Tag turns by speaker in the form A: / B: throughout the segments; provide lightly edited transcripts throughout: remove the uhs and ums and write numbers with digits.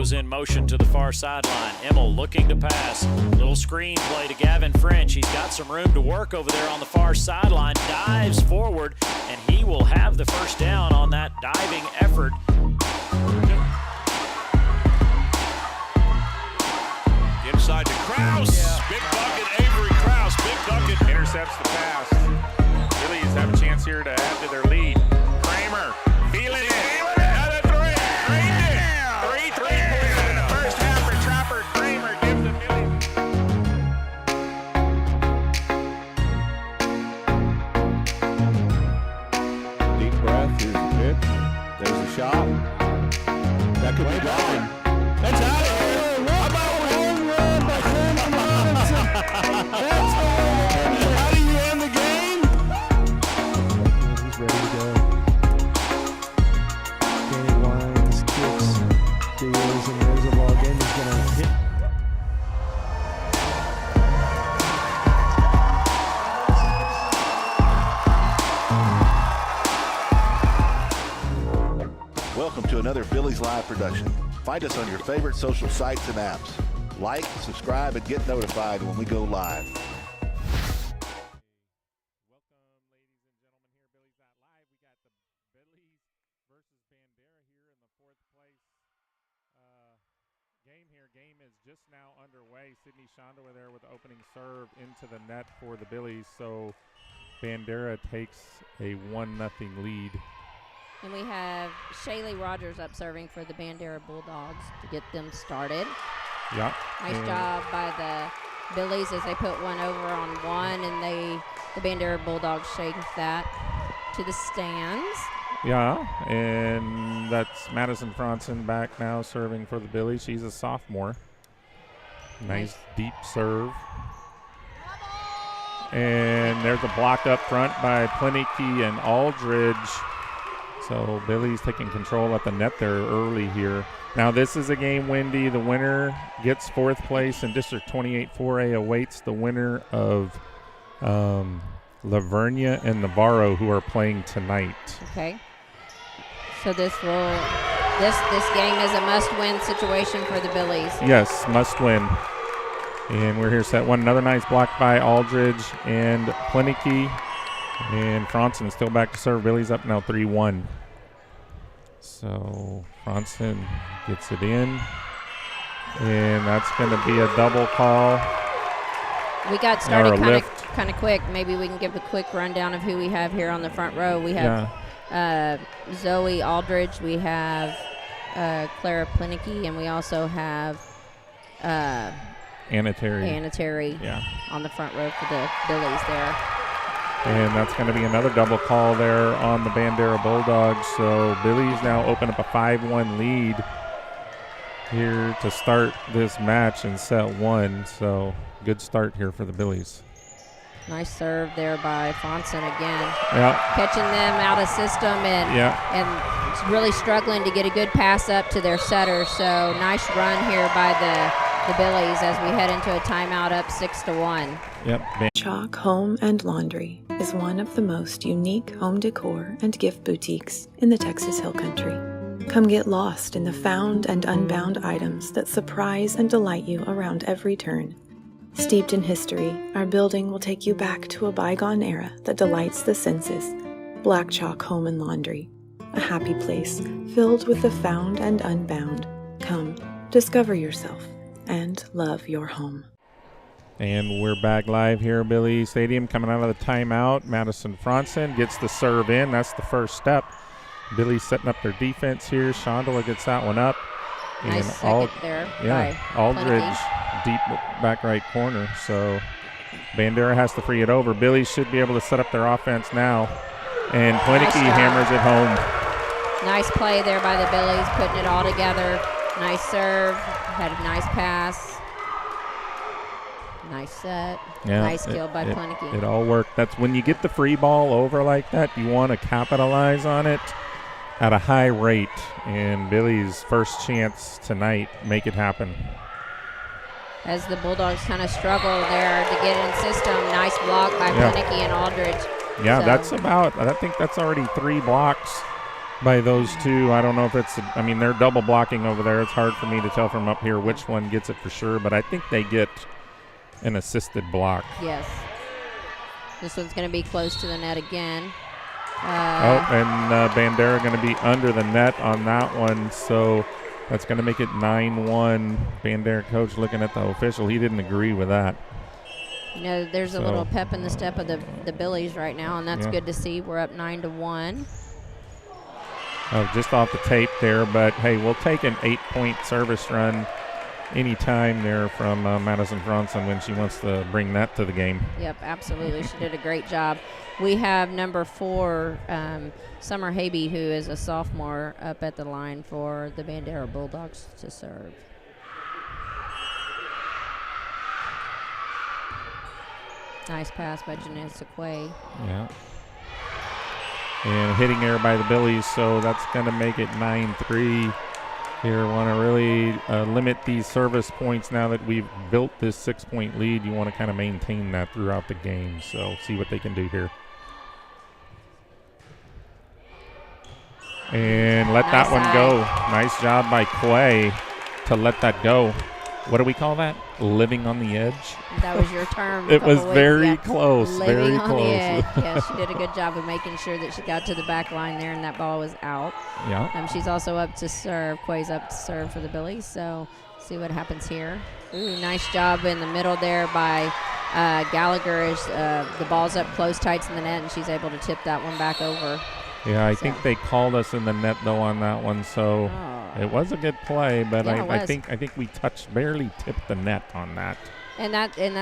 A: goes in motion to the far sideline. Emmel looking to pass. Little screen play to Gavin French. He's got some room to work over there on the far sideline. Dives forward, and he will have the first down on that diving effort.
B: Inside to Krause. Big bucket, Avery Krause. Big bucket.
C: Intercepts the pass. Billies have a chance here to add to their lead. Kramer feeling it. Another three. Drained it. 3 3-pointer in the first half for Trapper. Kramer gives the Billies.
D: Deep breath. Here's the pitch. There's a shot. That could be gone. That's out of here. How about a home run by Sam Robinson? That's how do you end the game?
E: He's ready to go. Danny lines, kicks, deals, and there's a ball game. He's going to hit.
F: Welcome to another Billies.Live production. Find us on your favorite social sites and apps. Like, subscribe, and get notified when we go live.
C: Welcome, ladies and gentlemen, here Billies.Live. We got the Billies versus Bandera here in the 4th place game here. Game is just now underway. Sydney Schandua there with the opening serve into the net for the Billies. So Bandera takes a 1-0 lead.
G: And we have Shaylee Rogers up serving for the Bandera Bulldogs to get them started.
C: Yeah.
G: Nice job by the Billies as they put one over on one, and the Bandera Bulldogs shake that to the stands.
C: Yeah, and that's Madison Franson back now serving for the Billies. She's a sophomore. Nice deep serve. And there's a block up front by Plinicky and Aldridge. So Billy's taking control at the net there early here. Now this is a game, Wendy. The winner gets 4th place, and District 28 4A awaits the winner of Lavernia and Navarro, who are playing tonight.
G: Okay. So this game is a must-win situation for the Billies.
C: Yes, must win. And we're here set one. Another nice block by Aldridge and Plinicky. And Franson still back to serve. Billy's up now 3-1. So Franson gets it in. And that's going to be a double call.
G: We got started kind of quick. Maybe we can give a quick rundown of who we have here on the front row. We have Zoe Aldridge. We have Clara Plinicky. And we also have
C: Anna Terry
G: on the front row for the Billies there.
C: And that's going to be another double call there on the Bandera Bulldogs. So Billies now open up a 5-1 lead here to start this match in set one. So good start here for the Billies.
G: Nice serve there by Franson again.
C: Yeah.
G: Catching them out of system and really struggling to get a good pass up to their setter. So nice run here by the Billies as we head into a timeout up 6-1.
C: Yep.
H: Chalk Home and Laundry is one of the most unique home decor and gift boutiques in the Texas Hill Country. Come get lost in the found and unbound items that surprise and delight you around every turn. Steeped in history, our building will take you back to a bygone era that delights the senses. Black Chalk Home and Laundry, a happy place filled with the found and unbound. Come, discover yourself and love your home.
C: And we're back live here at Billy Stadium coming out of the timeout. Madison Franson gets the serve in. That's the first step. Billy's setting up their defense here. Schandua gets that one up.
G: Nice second there.
C: Aldridge deep back right corner. So Bandera has to free it over. Billy should be able to set up their offense now. And Plinicky hammers it home.
G: Nice play there by the Billies, putting it all together. Nice serve. Had a nice pass. Nice set.
C: Yeah,
G: nice kill by Plinicky.
C: It all worked. That's when you get the free ball over like that, you want to capitalize on it at a high rate. And Billy's first chance tonight, make it happen.
G: As the Bulldogs kind of struggle there to get in system, nice block by Plinicky and Aldridge.
C: Yeah, so I think that's already 3 blocks by those two. I don't know if it's, I mean, they're double blocking over there. It's hard for me to tell from up here which one gets it for sure, but I think they get an assisted block.
G: Yes. This one's going to be close to the net again.
C: And Bandera going to be under the net on that one, so that's going to make it 9-1. Bandera coach looking at the official. He didn't agree with that.
G: You know, there's a little pep in the step of the Billies right now, and that's good to see. We're up 9-1.
C: Oh, just off the tape there, but hey, we'll take an 8-point service run anytime there from Madison Bronson when she wants to bring that to the game.
G: Yep, absolutely. She did a great job. We have number 4, Summer Habe, who is a sophomore, up at the line for the Bandera Bulldogs to serve. Nice pass by Janessa Quay.
C: Yeah. And hitting error by the Billies, so that's going to make it 9-3. Here, want to really limit these service points now that we've built this 6-point lead. You want to kind of maintain that throughout the game, so see what they can do here. And let that one go. Nice job by Quay to let that go. What do we call that? Living on the edge?
G: That was your term.
C: It was very close.
G: Living
C: very
G: on
C: close.
G: The edge. Yeah, she did a good job of making sure that she got to the back line there and that ball was out.
C: Yeah.
G: She's also up to serve. Quay's up to serve for the Billies, so see what happens here. Ooh, nice job in the middle there by Gallagher as the ball's up close, tight to the net, and she's able to tip that one back over.
C: Yeah, I think they called us in the net though on that one, so it was a good play, but
G: Yeah,
C: I think we barely tipped the net on that.
G: And that's
C: You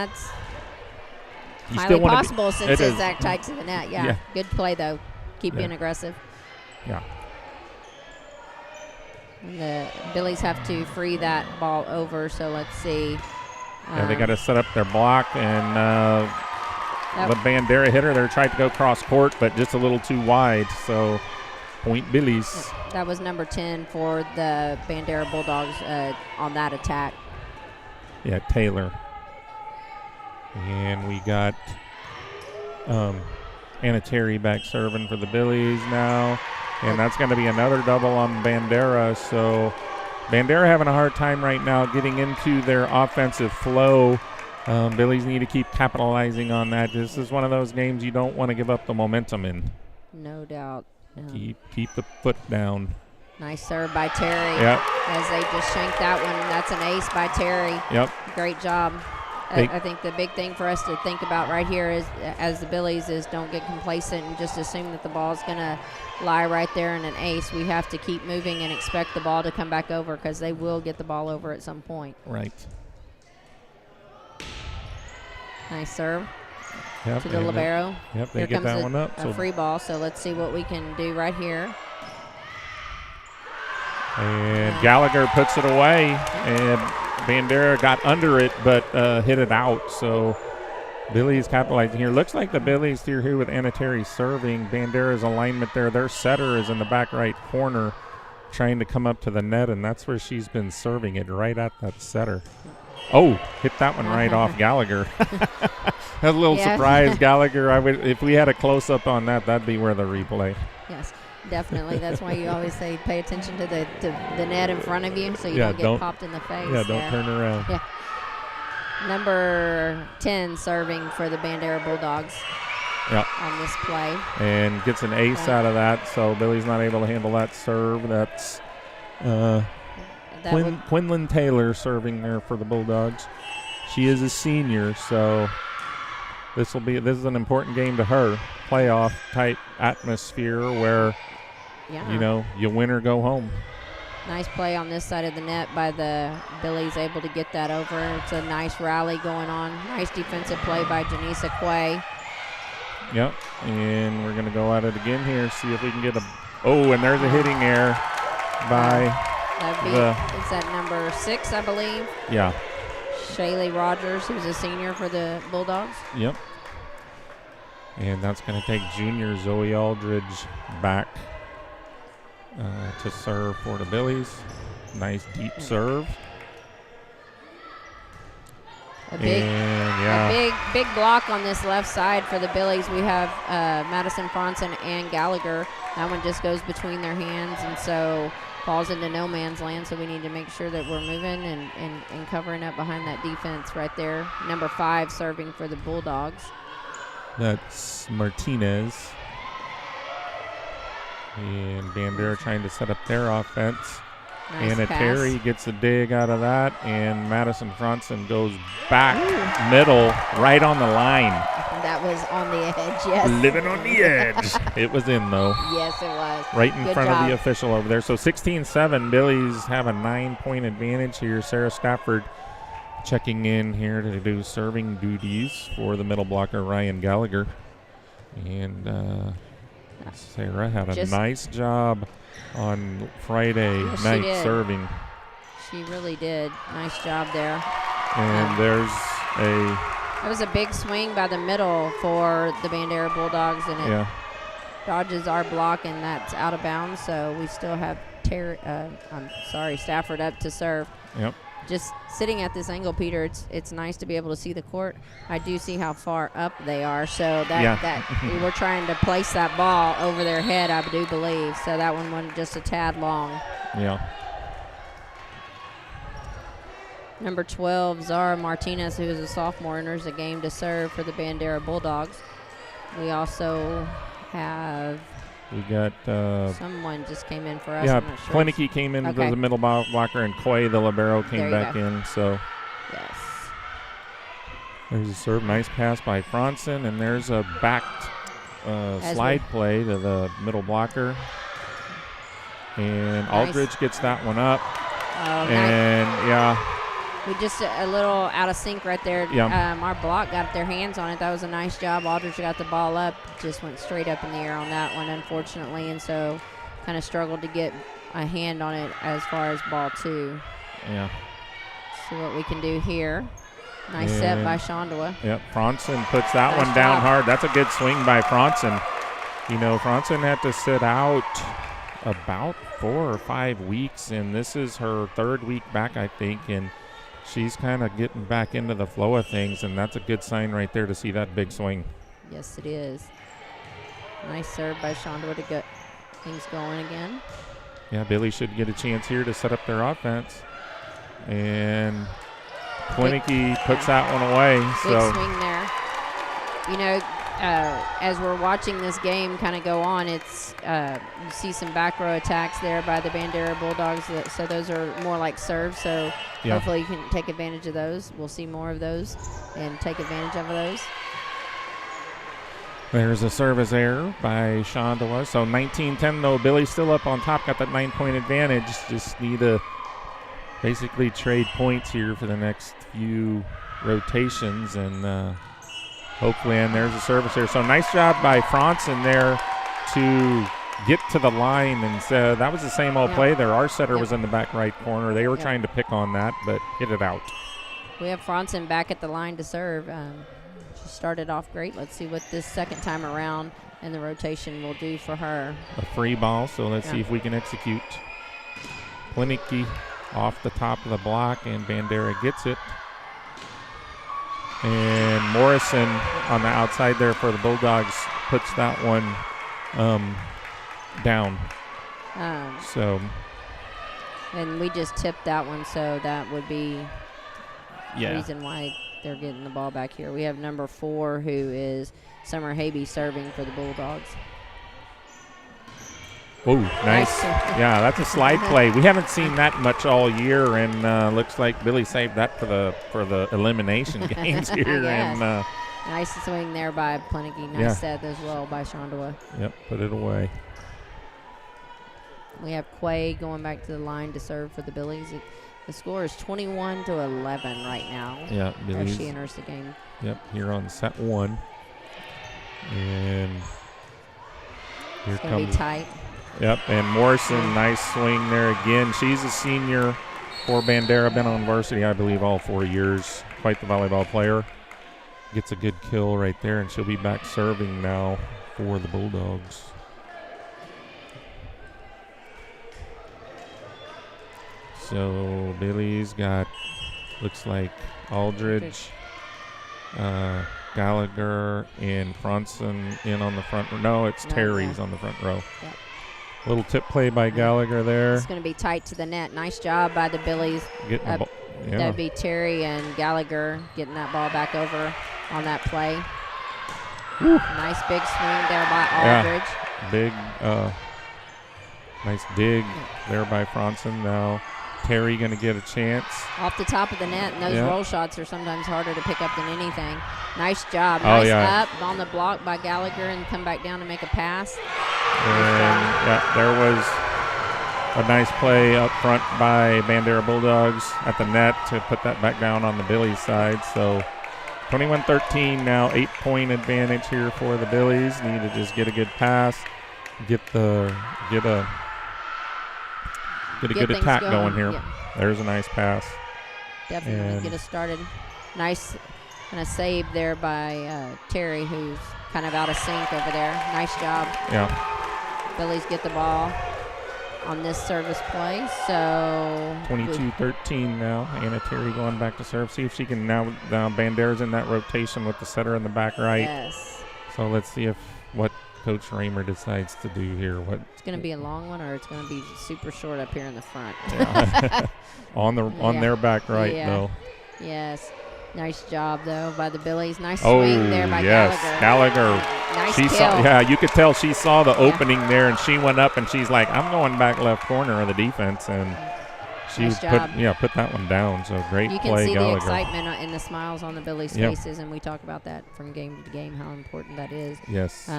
G: highly
C: still wanna
G: possible since
C: it
G: it's
C: is.
G: that tight to the net. Yeah, good play though. Keep being aggressive.
C: Yeah.
G: And the Billies have to free that ball over, so let's see.
C: Yeah, they got to set up their block, and the Bandera hitter there tried to go cross court, but just a little too wide, so point Billies.
G: That was number 10 for the Bandera Bulldogs on that attack.
C: Yeah, Taylor. And we got Anna Terry back serving for the Billies now. And that's going to be another double on Bandera. So Bandera having a hard time right now getting into their offensive flow. Billies need to keep capitalizing on that. This is one of those games you don't want to give up the momentum in.
G: No doubt.
C: Keep the foot down.
G: Nice serve by Terry.
C: Yep.
G: As they just shanked that one. That's an ace by Terry.
C: Yep.
G: Great job. I think the big thing for us to think about right here is, as the Billies, is don't get complacent and just assume that the ball's going to lie right there in an ace. We have to keep moving and expect the ball to come back over, because they will get the ball over at some point.
C: Right.
G: Nice serve
C: to
G: the libero.
C: Yep, they
G: Here
C: get
G: comes
C: that one up.
G: A free ball, so let's see what we can do right here.
C: And Gallagher puts it away, and Bandera got under it but hit it out. So Billies capitalizing here. Looks like the Billies here with Anna Terry serving. Bandera's alignment there. Their setter is in the back right corner trying to come up to the net, and that's where she's been serving it, right at that setter. Oh, hit that one right off Gallagher. That's a little surprise, Gallagher. If we had a close-up on that, that'd be where the replay.
G: Yes, definitely. That's why you always say pay attention to the net in front of you, so you don't get popped in the face.
C: Yeah, don't turn around.
G: Yeah. Number 10 serving for the Bandera Bulldogs on this play.
C: And gets an ace out of that, so Billy's not able to handle that serve. That's Quinlan Taylor serving there for the Bulldogs. She is a senior, so this is an important game to her. Playoff type atmosphere where you win or go home.
G: Nice play on this side of the net by the Billies, able to get that over. It's a nice rally going on. Nice defensive play by Janessa Quay.
C: Yep, and we're going to go at it again here, see if we can get and there's a hitting error by
G: is that number 6, I believe?
C: Yeah.
G: Shaylee Rogers, who's a senior for the Bulldogs.
C: Yep. And that's going to take junior Zoe Aldridge back to serve for the Billies. Nice deep serve.
G: A big block on this left side for the Billies. We have Madison Franson and Gallagher. That one just goes between their hands, and so falls into no man's land. So we need to make sure that we're moving and covering up behind that defense right there. Number 5 serving for the Bulldogs.
C: That's Martinez. And Bandera trying to set up their offense.
G: Nice
C: Anna
G: pass.
C: Terry gets a dig out of that, and Madison Franson goes back middle, right on the line.
G: That was on the edge, yes.
C: Living on the edge. It was in, though.
G: Yes, it was.
C: Right in
G: Good
C: front
G: job.
C: of the official over there. So 16-7, Billies have a 9-point advantage here. Sarah Stafford checking in here to do serving duties for the middle blocker, Ryan Gallagher. And Sarah had a nice job on Friday night serving.
G: She really did. Nice job there.
C: And
G: that was a big swing by the middle for the Bandera Bulldogs, and it dodges our block, and that's out of bounds. So we still have Stafford up to serve.
C: Yep.
G: Just sitting at this angle, Peter, it's nice to be able to see the court. I do see how far up they are, so that we're trying to place that ball over their head, I do believe. So that one went just a tad long.
C: Yeah.
G: Number 12, Zara Martinez, who is a sophomore, enters the game to serve for the Bandera Bulldogs. We also have...
C: We got...
G: someone just came in for us.
C: Yeah,
G: I'm not sure.
C: Plenicky came in for the middle blocker, and Coy, the libero, came back in. So
G: yes.
C: There's a serve. Nice pass by Franson, and there's a backed slide play to the middle blocker. And Aldridge gets that one up.
G: And, we just a little out of sync right there.
C: Yeah.
G: Our block got their hands on it. That was a nice job. Aldridge got the ball up, just went straight up in the air on that one, unfortunately, and so kind of struggled to get a hand on it as far as ball 2.
C: Yeah.
G: See what we can do here. Nice set by Schandua.
C: Yep, Franson puts that one down hard. That's a good swing by Franson. You know, Franson had to sit out about 4 or 5 weeks, and this is her 3rd week back, I think, and she's kind of getting back into the flow of things, and that's a good sign right there to see that big swing.
G: Yes, it is. Nice serve by Schandua to get things going again.
C: Yeah, Billy should get a chance here to set up their offense. And Plenicky puts that one away.
G: Big swing there. You know, as we're watching this game kind of go on, it's you see some back row attacks there by the Bandera Bulldogs. So those are more like serves. So hopefully you can take advantage of those. We'll see more of those and take advantage of those.
C: There's a service error by Schandua. So 19-10, though. Billy's still up on top, got that 9-point advantage. Just need to basically trade points here for the next few rotations, and hopefully, and there's a service here. So nice job by Franson there to get to the line, and that was the same old play there. Our setter was in the back right corner. They were trying to pick on that, but hit it out.
G: We have Franson back at the line to serve. She started off great. Let's see what this second time around and the rotation will do for her.
C: A free ball, so let's see if we can execute. Plenicky off the top of the block, and Bandera gets it. And Morrison on the outside there for the Bulldogs puts that one down.
G: And we just tipped that one, so that would be the reason why they're getting the ball back here. We have number 4, who is Summer Habe, serving for the Bulldogs.
C: Oh, nice. Yeah, that's a slide play. We haven't seen that much all year, and looks like Billy saved that for the elimination games here.
G: Yes.
C: And
G: nice swing there by Plenicky. Nice set as well by Schandua.
C: Yep, put it away.
G: We have Quay going back to the line to serve for the Billies. The score is 21-11 right now.
C: Yeah, Billies.
G: As she enters the game.
C: Yep, here on set 1. And here
G: it's going to be tight.
C: Yep, and Morrison, nice swing there again. She's a senior for Bandera, been on varsity, I believe, all 4 years. Quite the volleyball player. Gets a good kill right there, and she'll be back serving now for the Bulldogs. So Billy's got, looks like Aldridge Gallagher and Franson in on the front. No, it's Terry's on the front row.
G: Yep.
C: Little tip play by Gallagher there.
G: It's going to be tight to the net. Nice job by the Billies.
C: Getting the ball. Yeah.
G: That'd be Terry and Gallagher getting that ball back over on that play. Nice big swing there by Aldridge.
C: Yeah. Big, nice dig there by Franson. Now Terry going to get a chance.
G: Off the top of the net, and those roll shots are sometimes harder to pick up than anything. Nice job. Nice up on the block by Gallagher and come back down to make a pass.
C: And there was a nice play up front by Bandera Bulldogs at the net to put that back down on the Billies side. So 21-13 now, 8-point advantage here for the Billies. Need to just get a good pass, get a good attack going here. Yep. There's a nice pass.
G: Definitely get us started. Nice kind of save there by Terry, who's kind of out of sync over there. Nice job.
C: Yeah.
G: Billies get the ball on this service play. So
C: 22-13 now. Anna Terry going back to serve. See if she can now Bandera's in that rotation with the setter in the back right.
G: Yes.
C: So let's see what Coach Raymer decides to do here.
G: It's going to be a long one, or it's going to be super short up here in the front.
C: Yeah. on their back right though.
G: Yes. Nice job though by the Billies. Nice swing there by
C: Gallagher.
G: Nice
C: kill. You could tell she saw the opening there, and she went up and she's like, I'm going back left corner of the defense, and she put that one down. So great play,
G: You can see
C: Gallagher.
G: the excitement and the smiles on the Billies' faces, and we talk about that from game to game, how important that is.
C: Yes.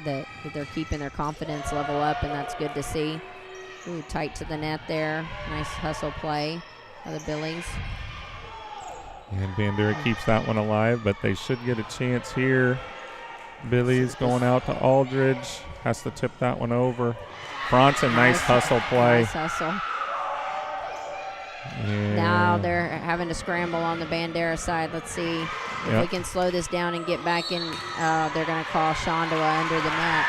G: That they're keeping their confidence level up, and that's good to see. Ooh, tight to the net there. Nice hustle play by the Billies.
C: And Bandera keeps that one alive, but they should get a chance here. Billy's going out to Aldridge. Has to tip that one over. Franson, nice hustle play.
G: Nice hustle.
C: Yeah.
G: Now they're having to scramble on the Bandera side. Let's see if we can slow this down and get back in. They're going to call Schandua under the net.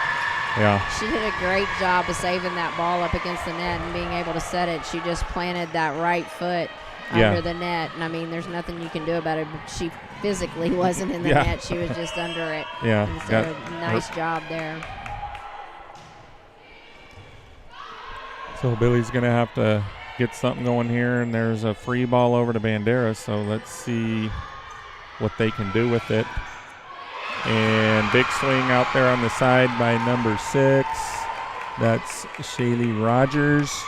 C: Yeah.
G: She did a great job of saving that ball up against the net and being able to set it. She just planted that right foot under the net. And, I mean, there's nothing you can do about it. But she physically wasn't in the net. She was just under it.
C: Yeah.
G: And so nice job there.
C: So Billy's going to have to get something going here, and there's a free ball over to Bandera. So let's see what they can do with it. And big swing out there on the side by number 6. That's Shaylee Rogers.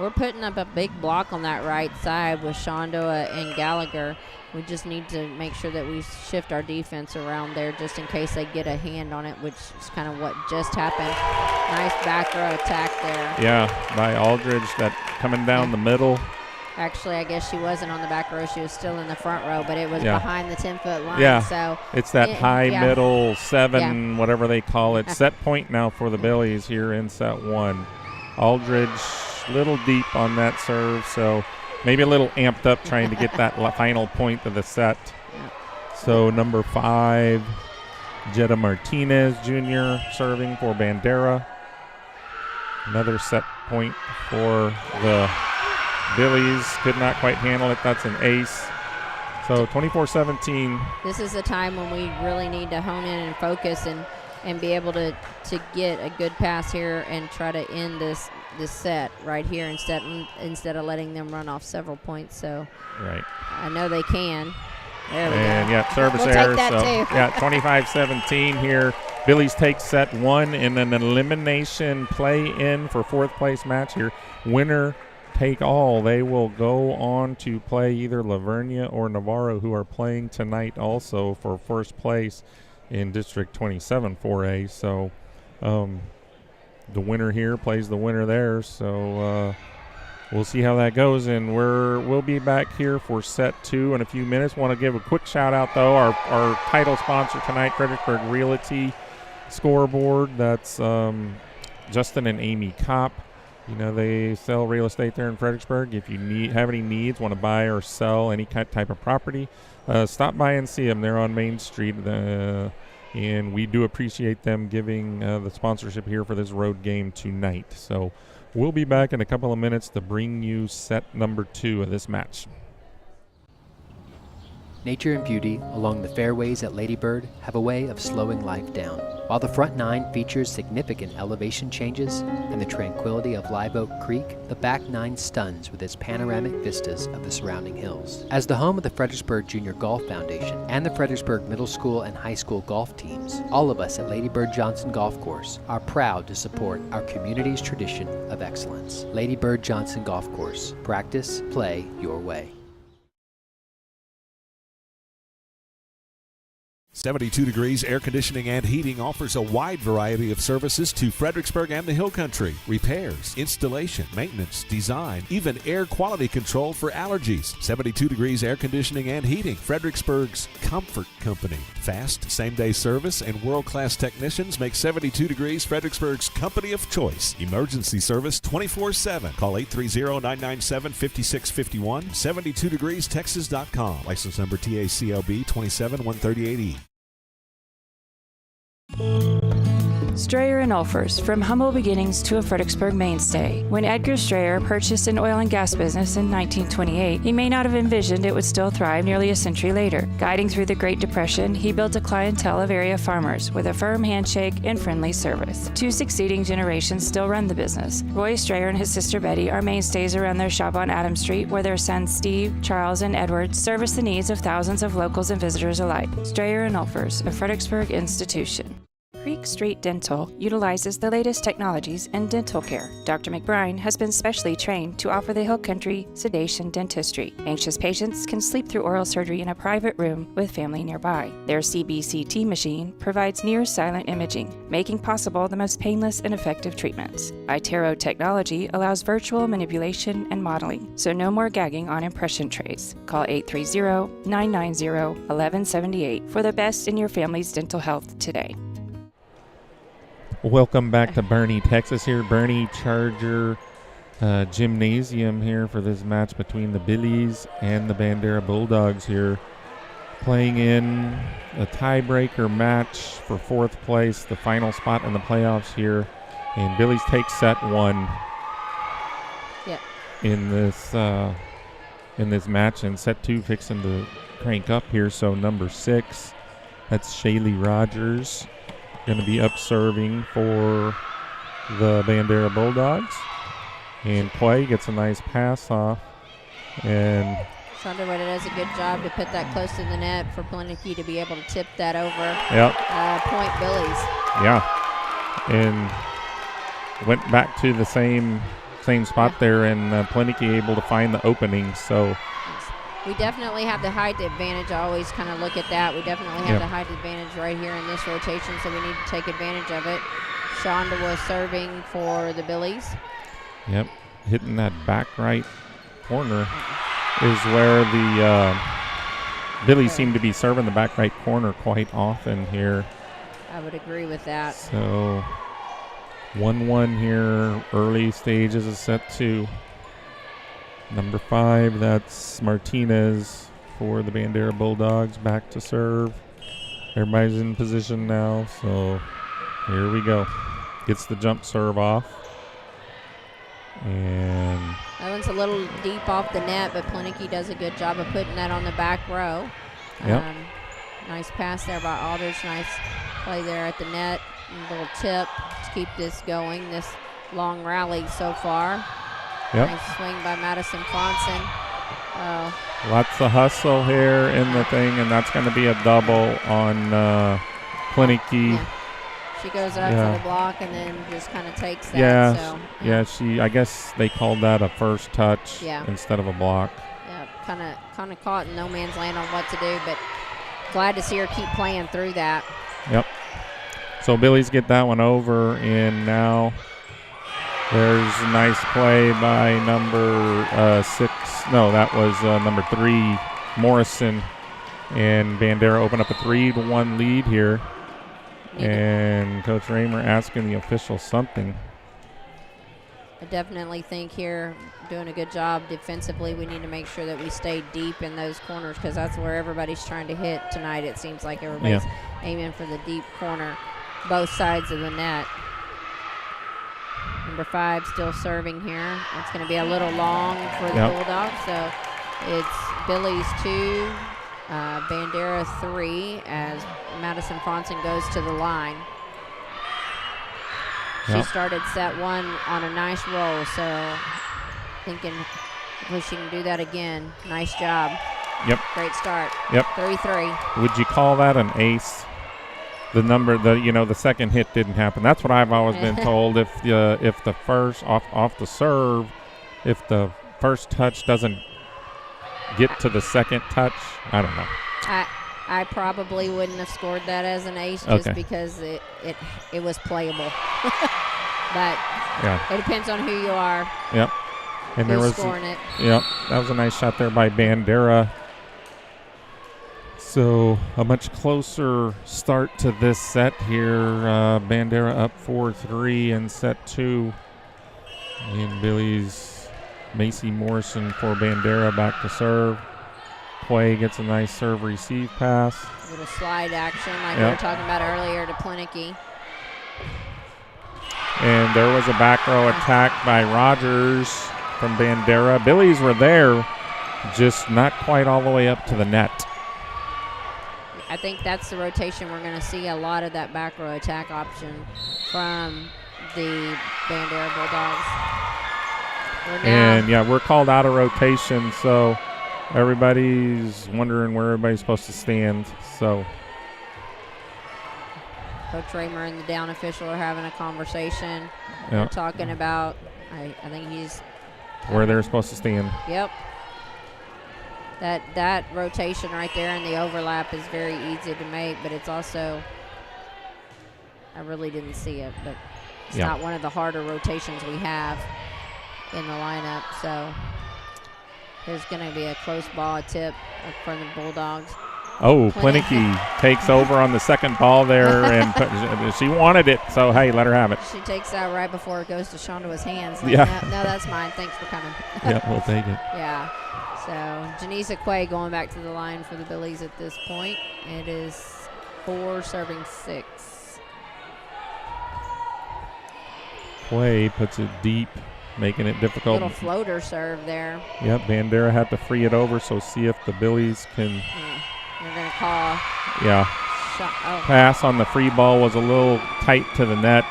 G: We're putting up a big block on that right side with Schandua and Gallagher. We just need to make sure that we shift our defense around there just in case they get a hand on it, which is kind of what just happened. Nice back row attack there.
C: Yeah, by Aldridge, that coming down the middle.
G: Actually, I guess she wasn't on the back row. She was still in the front row, but it was behind the 10-foot line.
C: Yeah,
G: so
C: it's that high middle 7, whatever they call it. Set point now for the Billies here in set 1. Aldridge, little deep on that serve, so maybe a little amped up trying to get that final point of the set. So number 5, Jetta Martinez Jr. serving for Bandera. Another set point for the Billies. Could not quite handle it. That's an ace. So 24-17.
G: This is a time when we really need to hone in and focus and be able to get a good pass here and try to end this set right here instead of letting them run off several points. So I know they can. There we go.
C: Service error. So 25-17 here. Billies take set 1 in an elimination play-in for 4th place match here. Winner take all. They will go on to play either Lavernia or Navarro, who are playing tonight also for first place in District 27 4A. So the winner here plays the winner there. So we'll see how that goes, and we'll be back here for set 2 in a few minutes. Want to give a quick shout out though, our title sponsor tonight, Fredericksburg Realty Scoreboard. That's Justin and Amy Kopp. You know, they sell real estate there in Fredericksburg. If you have any needs, want to buy or sell any type of property, stop by and see them. They're on Main Street, and we do appreciate them giving the sponsorship here for this road game tonight. So we'll be back in a couple of minutes to bring you set number 2 of this match.
I: Nature and beauty along the fairways at Lady Bird have a way of slowing life down. While the front nine features significant elevation changes and the tranquility of Live Oak Creek, the back nine stuns with its panoramic vistas of the surrounding hills. As the home of the Fredericksburg Junior Golf Foundation and the Fredericksburg Middle School and High School golf teams, all of us at Lady Bird Johnson Golf Course are proud to support our community's tradition of excellence. Lady Bird Johnson Golf Course. Practice, play your way.
J: 72 Degrees Air Conditioning and Heating offers a wide variety of services to Fredericksburg and the Hill Country. Repairs, installation, maintenance, design, even air quality control for allergies. 72 Degrees Air Conditioning and Heating, Fredericksburg's comfort company. Fast, same-day service and world-class technicians make 72 Degrees Fredericksburg's company of choice. Emergency service 24/7. Call 830-997-5651. 72degreestexas.com. License number TACLB 27138E.
K: Strayer and Ulfers, from humble beginnings to a Fredericksburg mainstay. When Edgar Strayer purchased an oil and gas business in 1928, he may not have envisioned it would still thrive nearly a century later. Guiding through the Great Depression, he built a clientele of area farmers with a firm handshake and friendly service. 2 succeeding generations still run the business. Roy Strayer and his sister Betty are mainstays around their shop on Adams Street, where their sons Steve, Charles, and Edward service the needs of thousands of locals and visitors alike. Strayer and Ulfers, a Fredericksburg institution. Creek Street Dental utilizes the latest technologies in dental care. Dr. McBride has been specially trained to offer the Hill Country sedation dentistry. Anxious patients can sleep through oral surgery in a private room with family nearby. Their CBCT machine provides near-silent imaging, making possible the most painless and effective treatments. iTero technology allows virtual manipulation and modeling, so no more gagging on impression trays. Call 830-990-1178 for the best in your family's dental health today.
C: Welcome back to Boerne, Texas here. Boerne Charger Gymnasium here for this match between the Billies and the Bandera Bulldogs here. Playing in a tiebreaker match for 4th place, the final spot in the playoffs here. And Billies take set 1 in this match. And set 2 fixing to crank up here. So number 6, that's Shaylee Rogers, going to be up serving for the Bandera Bulldogs. And Clay gets a nice pass off. And
G: Schandua does a good job to put that close to the net for Plinicky to be able to tip that over.
C: Yep.
G: Point Billies.
C: Yeah. And went back to the same spot there, and Plinicky able to find the opening. So
G: we definitely have the height advantage. I always kind of look at that. We definitely have the height advantage right here in this rotation, so we need to take advantage of it. Schandua serving for the Billies.
C: Yep, hitting that back right corner is where the Billies seem to be serving the back right corner quite often here.
G: I would agree with that.
C: So 1-1 here, early stages of set 2. Number 5, that's Martinez for the Bandera Bulldogs, back to serve. Everybody's in position now, so here we go. Gets the jump serve off. And
G: that one's a little deep off the net, but Plinicky does a good job of putting that on the back row.
C: Yep.
G: Nice pass there by Aldridge. Nice play there at the net. And a little tip to keep this going, this long rally so far.
C: Yep.
G: Nice swing by Madison Fonson.
C: Lots of hustle here in the thing, and that's going to be a double on Plinicky.
G: Yeah. She goes up for the block and then just kind of takes that.
C: I guess they called that a first touch instead of a block.
G: Yeah, kind of caught in no man's land on what to do, but glad to see her keep playing through that.
C: Yep. So Billies get that one over, and now there's a nice play by number 6. No, that was number 3, Morrison. And Bandera open up a 3-1 lead here. And Coach Raymer asking the official something.
G: I definitely think here doing a good job defensively. We need to make sure that we stay deep in those corners because that's where everybody's trying to hit tonight. It seems like everybody's aiming for the deep corner, both sides of the net. Number 5 still serving here. It's going to be a little long for the Bulldogs. So it's Billies 2, Bandera 3 as Madison Fonson goes to the line. She started set 1 on a nice roll, so thinking if she can do that again. Nice job.
C: Yep.
G: Great start.
C: Yep.
G: 3-3.
C: Would you call that an ace? The second hit didn't happen. That's what I've always been told. If the first off the serve, if the first touch doesn't get to the second touch, I don't know.
G: I probably wouldn't have scored that as an ace just because it was playable. But it depends on who you are.
C: Yep. And
G: who's scoring it.
C: Yep. That was a nice shot there by Bandera. So a much closer start to this set here. Bandera up 4-3 in set 2. And Billy's Macy Morrison for Bandera back to serve. Quay gets a nice serve receive pass.
G: Little slide action like we were talking about earlier to Plinicky.
C: And there was a back row attack by Rogers from Bandera. Billies were there, just not quite all the way up to the net.
G: I think that's the rotation. We're going to see a lot of that back row attack option from the Bandera Bulldogs.
C: We're called out of rotation, so everybody's wondering where everybody's supposed to stand. So
G: Coach Raymer and the down official are having a conversation. They're talking about, I think he's
C: where they're supposed to stand.
G: Yep. That rotation right there and the overlap is very easy to make, but it's also, I really didn't see it, but it's not one of the harder rotations we have in the lineup. So there's going to be a close ball tip from the Bulldogs.
C: Oh, Plinicky takes over on the second ball there, and she wanted it, so hey, let her have it.
G: She takes that right before it goes to Shandua's hands.
C: Like, no,
G: that's mine. Thanks for coming.
C: Yeah, we'll take it.
G: Yeah. So Janisa Quay going back to the line for the Billies at this point. It is 4 serving 6.
C: Quay puts it deep, making it difficult.
G: Little floater serve there.
C: Yep, Bandera had to free it over, so see if the Billies can.
G: They're going to call.
C: Yeah. Pass on the free ball was a little tight to the net,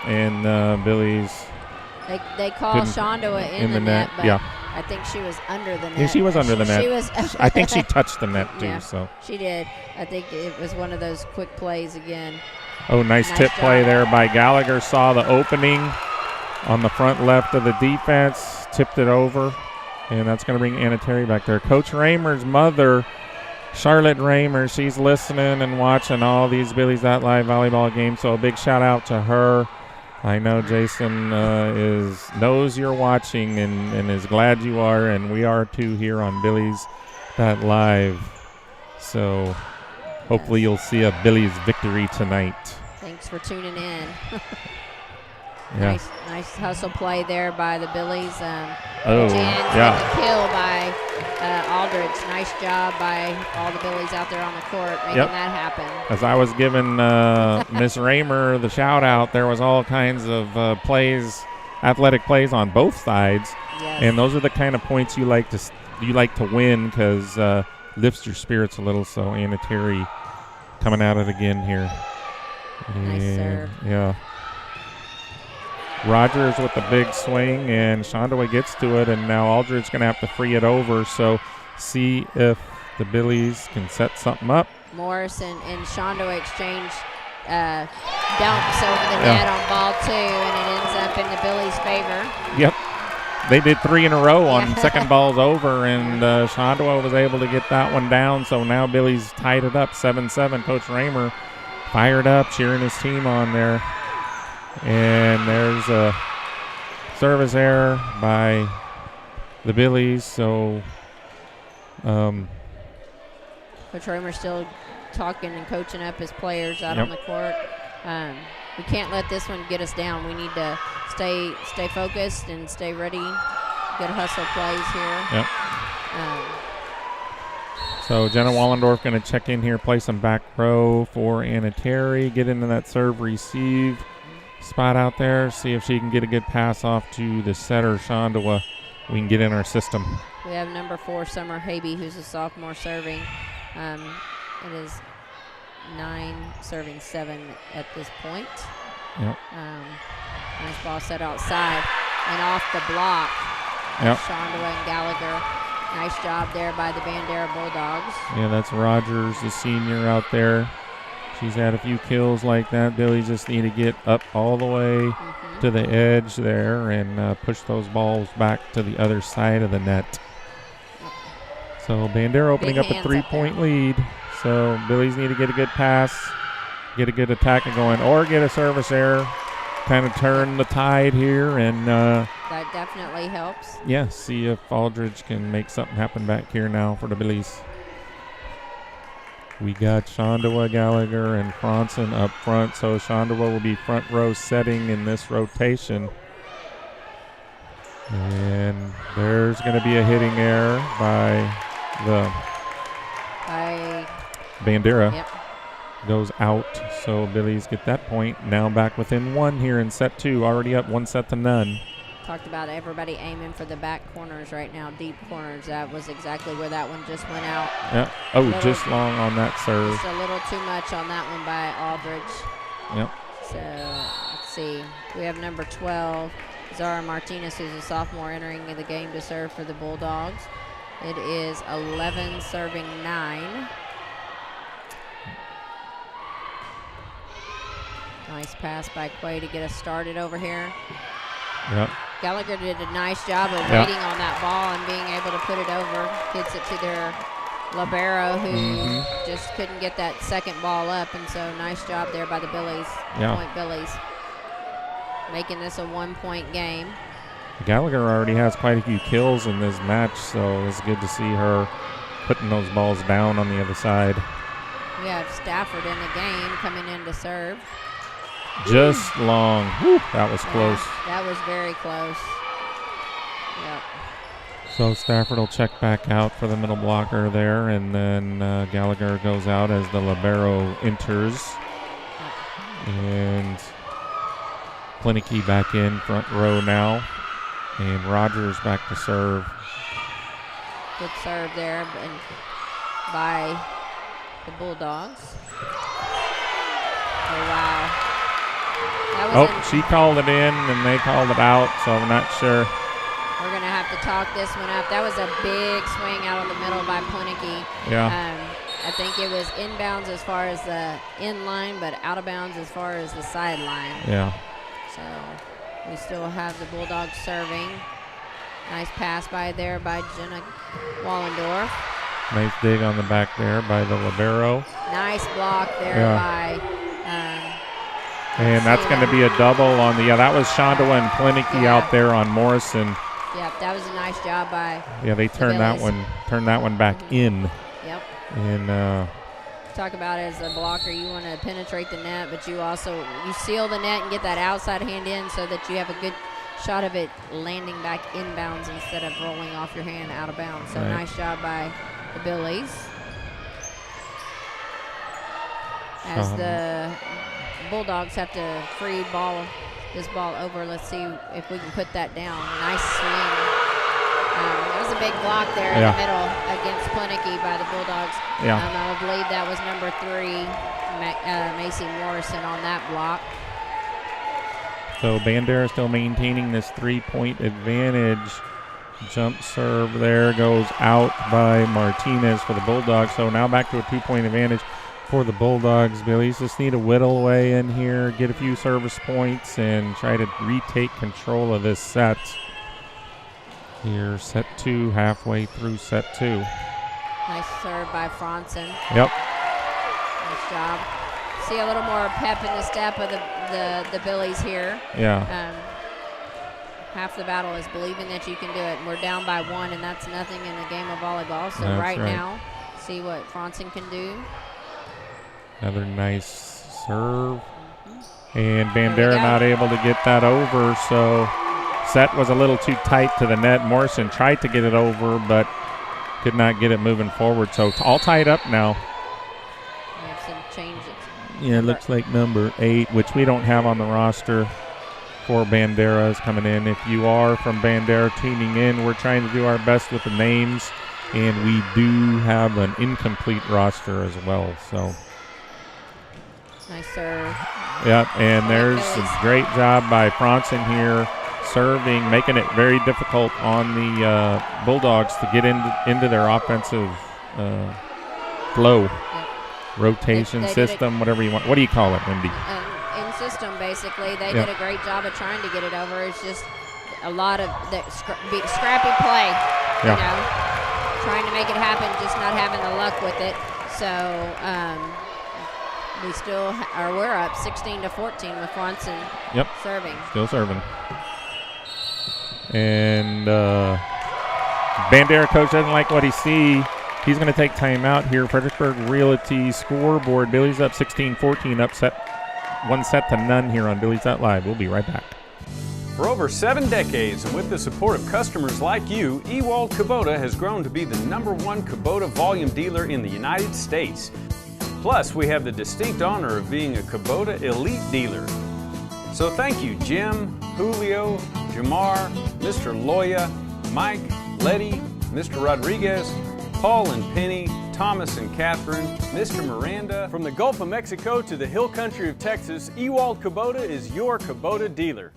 C: and Billies.
G: They call Schandua in the net, but I think she was under the net.
C: Yeah, she was under the net.
G: She was
C: I think she touched the net too.
G: Yeah,
C: so
G: she did. I think it was one of those quick plays again.
C: Oh, nice tip
G: job.
C: play there by Gallagher. Saw the opening on the front left of the defense, tipped it over, and that's going to bring Anna Terry back there. Coach Raymer's mother, Charlotte Raymer, she's listening and watching all these Billies.Live volleyball games, so a big shout out to her. I know Jason knows you're watching and is glad you are, and we are too here on Billies.Live. So hopefully you'll see a Billies victory tonight.
G: Thanks for tuning in.
C: Yeah.
G: Nice hustle play there by the Billies.
C: The
G: kill by Aldridge. Nice job by all the Billies out there on the court making that happen.
C: As I was giving Miss Raymer the shout out, there was all kinds of athletic plays on both sides, and those are the kind of points you like to win because lifts your spirits a little. So Anna Terry coming at it again here.
G: Nice serve.
C: Yeah. Rogers with the big swing, and Schandua gets to it, and now Aldridge's going to have to free it over. So see if the Billies can set something up.
G: Morris and Schandua exchange dumps over the net on ball 2, and it ends up in the Billies' favor.
C: Yep. They did 3 in a row on second balls over, and Schandua was able to get that one down. So now Billies tied it up 7-7. Coach Raymer fired up, cheering his team on there. And there's a service error by the Billies. So
G: Coach Raymer still talking and coaching up his players out on the court. We can't let this one get us down. We need to stay focused and stay ready. Good hustle plays here.
C: Yep. So Jenna Wallendorf going to check in here, play some back row for Anna Terry, get into that serve receive spot out there, see if she can get a good pass off to the setter, Schandua. We can get in our system.
G: We have number 4, Summer Habe, who's a sophomore serving. It is 9 serving 7 at this point.
C: Yep.
G: Nice ball set outside and off the block.
C: Yep.
G: Schandua and Gallagher. Nice job there by the Bandera Bulldogs.
C: Yeah, that's Rogers, the senior out there. She's had a few kills like that. Billy just need to get up all the way to the edge there and push those balls back to the other side of the net. So Bandera opening up a 3-point lead. So Billy's need to get a good pass, get a good attack going, or get a service error, kind of turn the tide here, and
G: that definitely helps.
C: Yeah, see if Aldridge can make something happen back here now for the Billies. We got Schandua, Gallagher, and Franson up front, so Schandua will be front row setting in this rotation. And there's going to be a hitting error by Bandera.
G: Yep.
C: Goes out, so Billies get that point. Now back within 1 here in set 2, already up 1-0.
G: Talked about everybody aiming for the back corners right now, deep corners. That was exactly where that one just went out.
C: Yeah. Oh, just long on that serve.
G: Just a little too much on that one by Aldridge.
C: Yep.
G: So let's see. We have number 12, Zara Martinez, who's a sophomore entering the game to serve for the Bulldogs. It is 11 serving 9. Nice pass by Quay to get us started over here.
C: Yep.
G: Gallagher did a nice job of waiting on that ball and being able to put it over. Gets it to their libero, who just couldn't get that second ball up, and so nice job there by the Billies. Point Billies. Making this a 1-point game.
C: Gallagher already has quite a few kills in this match, so it's good to see her putting those balls down on the other side.
G: We have Stafford in the game coming in to serve.
C: Just long. Whew, that was close.
G: That was very close. Yep.
C: So Stafford will check back out for the middle blocker there, and then Gallagher goes out as the libero enters. And Plinicky back in front row now. And Rogers back to serve.
G: Good serve there by the Bulldogs. Oh, wow.
C: She called it in, and they called it out, so I'm not sure.
G: We're going to have to talk this one up. That was a big swing out of the middle by Plinicky.
C: Yeah.
G: I think it was inbounds as far as the in line, but out of bounds as far as the sideline.
C: Yeah.
G: So we still have the Bulldogs serving. Nice pass by Jenna Wallendorf.
C: Nice dig on the back there by the libero.
G: Nice block there by
C: and that's going to be a double on the, that was Schandua and Plinicky out there on Morrison.
G: Yep, that was a nice job by
C: they turned that one back in.
G: Yep.
C: And
G: talk about it as a blocker, you want to penetrate the net, but you seal the net and get that outside hand in so that you have a good shot of it landing back inbounds instead of rolling off your hand out of bounds. So nice job by the Billies. As the Bulldogs have to free this ball over. Let's see if we can put that down. Nice swing. That was a big block there in the middle against Plinicky by the Bulldogs.
C: Yeah.
G: I believe that was number 3, Macy Morrison on that block.
C: So Bandera still maintaining this 3-point advantage. Jump serve there goes out by Martinez for the Bulldogs. So now back to a 2-point advantage for the Bulldogs. Billies just need to whittle away in here, get a few service points, and try to retake control of this set. Here, set 2, halfway through set 2.
G: Nice serve by Franson.
C: Yep.
G: Nice job. See a little more pep in the step of the Billies here.
C: Yeah.
G: Half the battle is believing that you can do it. And we're down by 1, and that's nothing in a game of volleyball. So
C: that's
G: now, see what Franson can do.
C: Another nice serve. And Bandera not able to get that over, so set was a little too tight to the net. Morrison tried to get it over, but could not get it moving forward. So it's all tied up now.
G: We have some changes.
C: Yeah, it looks like number 8, which we don't have on the roster for Bandera, is coming in. If you are from Bandera tuning in, we're trying to do our best with the names and we do have an incomplete roster as well. So.
G: Nice serve.
C: Yep, and there's a great job by Franzen here, serving, making it very difficult on the Bulldogs to get into their offensive flow, rotation system, whatever you want. What do you call it, Wendy?
G: In system, basically. They did a great job of trying to get it over. It's just a lot of the scrappy play, you know, trying to make it happen, just not having the luck with it. So we still we're up 16-14 with Franzen serving.
C: Still serving. And Bandera coach doesn't like what he sees. He's going to take timeout here. Fredericksburg Realty scoreboard. Billy's up 16-14, upset 1-0 here on Billies.Live. We'll be right back.
L: For over 7 decades, and with the support of customers like you, Ewald Kubota has grown to be the #1 Kubota volume dealer in the United States. Plus, we have the distinct honor of being a Kubota Elite dealer. So thank you, Jim, Julio, Jamar, Mr. Loya, Mike, Letty, Mr. Rodriguez, Paul and Penny, Thomas and Catherine, Mr. Miranda. From the Gulf of Mexico to the Hill Country of Texas, Ewald Kubota is your Kubota dealer.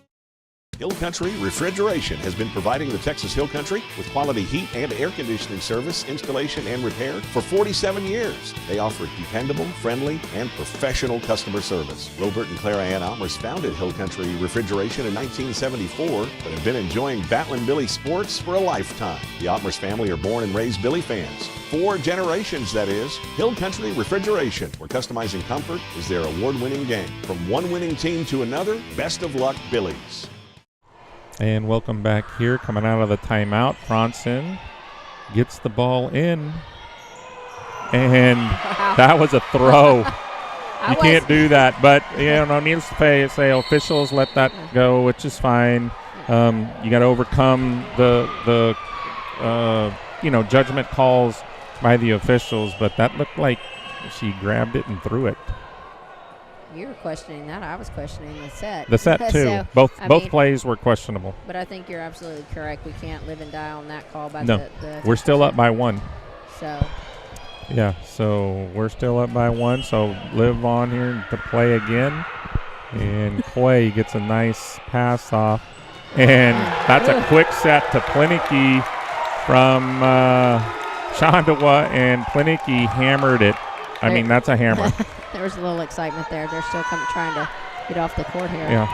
J: Hill Country Refrigeration has been providing the Texas Hill Country with quality heat and air conditioning service, installation, and repair for 47 years. They offer dependable, friendly, and professional customer service. Robert and Clara Ann Almers founded Hill Country Refrigeration in 1974, but have been enjoying Battlin' Billy sports for a lifetime. The Almers family are born and raised Billy fans. 4 generations, that is. Hill Country Refrigeration, where customizing comfort is their award-winning game. From one winning team to another, best of luck, Billies.
C: And welcome back here. Coming out of the timeout, Franzen gets the ball in. And that was a throw. You can't do that. But, needless to say, officials let that go, which is fine. You got to overcome the judgment calls by the officials. But that looked like she grabbed it and threw it.
G: You were questioning that. I was questioning the set.
C: The set, too.
G: So,
C: both plays were questionable.
G: But I think you're absolutely correct. We can't live and die on that call by
C: the we're still up by 1.
G: So.
C: Yeah, so we're still up by 1. So Liv on here to play again. And Quay gets a nice pass off. And that's a quick set to Plinicky from Schandua, and Plinicky hammered it. I mean, that's a hammer.
G: There was a little excitement there. They're still trying to get off the court here.
C: Yeah.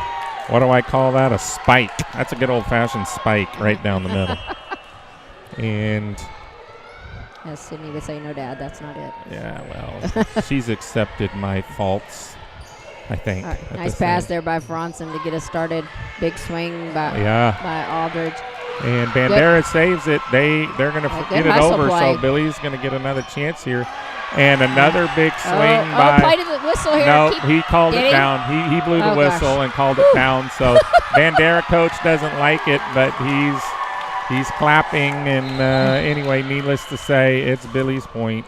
C: What do I call that? A spike. That's a good old-fashioned spike right down the middle. And
G: as Sydney would say, no, Dad, that's not it.
C: Yeah, well, she's accepted my faults, I think.
G: Right. Nice pass there by Franzen to get us started. Big swing by Aldridge.
C: And Bandera saves it. They're going to get it over, so Billy's going to get another chance here. And another big swing by.
G: Play to the whistle here.
C: No, he called it down. He blew the whistle and called it down. So Bandera coach doesn't like it, but he's clapping. And anyway, needless to say, it's Billy's point.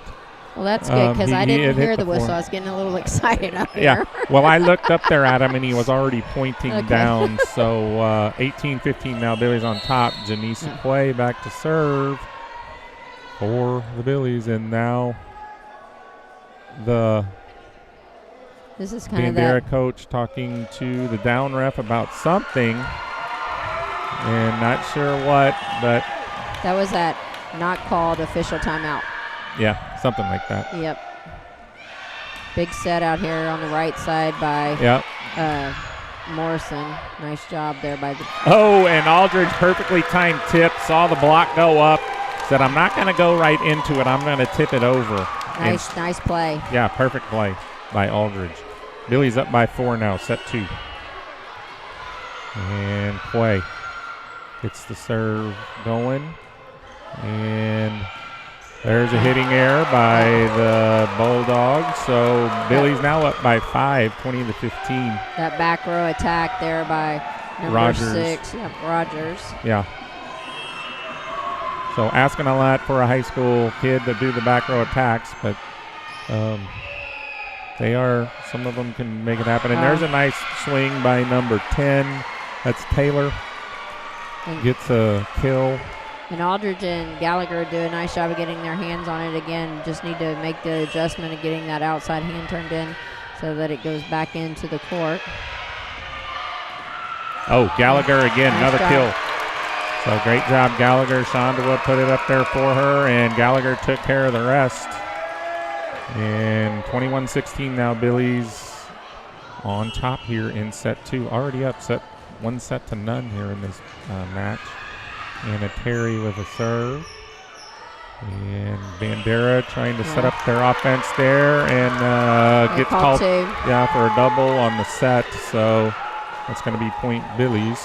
G: Well, that's good because I didn't hear the whistle. I was getting a little excited up here.
C: Yeah. Well, I looked up there at him, and he was already pointing down. So 18-15 now. Billy's on top. Janice Quay back to serve for the Billies, and now.
G: This is kind
C: Bandera
G: of
C: coach talking to the down ref about something, and not sure what, but
G: that was that not called official timeout.
C: Yeah, something like that.
G: Yep. Big set out here on the right side by Morrison. Nice job there by the.
C: Oh, and Aldridge perfectly timed tip. Saw the block go up. Said, I'm not going to go right into it. I'm going to tip it over.
G: Nice play.
C: Yeah, perfect play by Aldridge. Billy's up by 4 now, set 2. And Quay gets the serve going. And there's a hitting error by the Bulldogs. So Billy's now up by 5, 20-15.
G: That back row attack there by number 6. Yeah, Rogers.
C: Yeah. So asking a lot for a high school kid to do the back row attacks, but some of them can make it happen. And there's a nice swing by number 10. That's Taylor. Gets a kill.
G: And Aldridge and Gallagher do a nice job of getting their hands on it again. Just need to make the adjustment of getting that outside hand turned in so that it goes back into the court.
C: Oh, Gallagher again,
G: nice
C: another
G: job.
C: kill. So great job, Gallagher. Schandua put it up there for her, and Gallagher took care of the rest. And 21-16 now, Billies on top here in set 2. Already up 1 set to none here in this match. And a Terry with a serve. And Bandera trying to set up their offense there, and gets called for a double on the set. So that's going to be point Billies.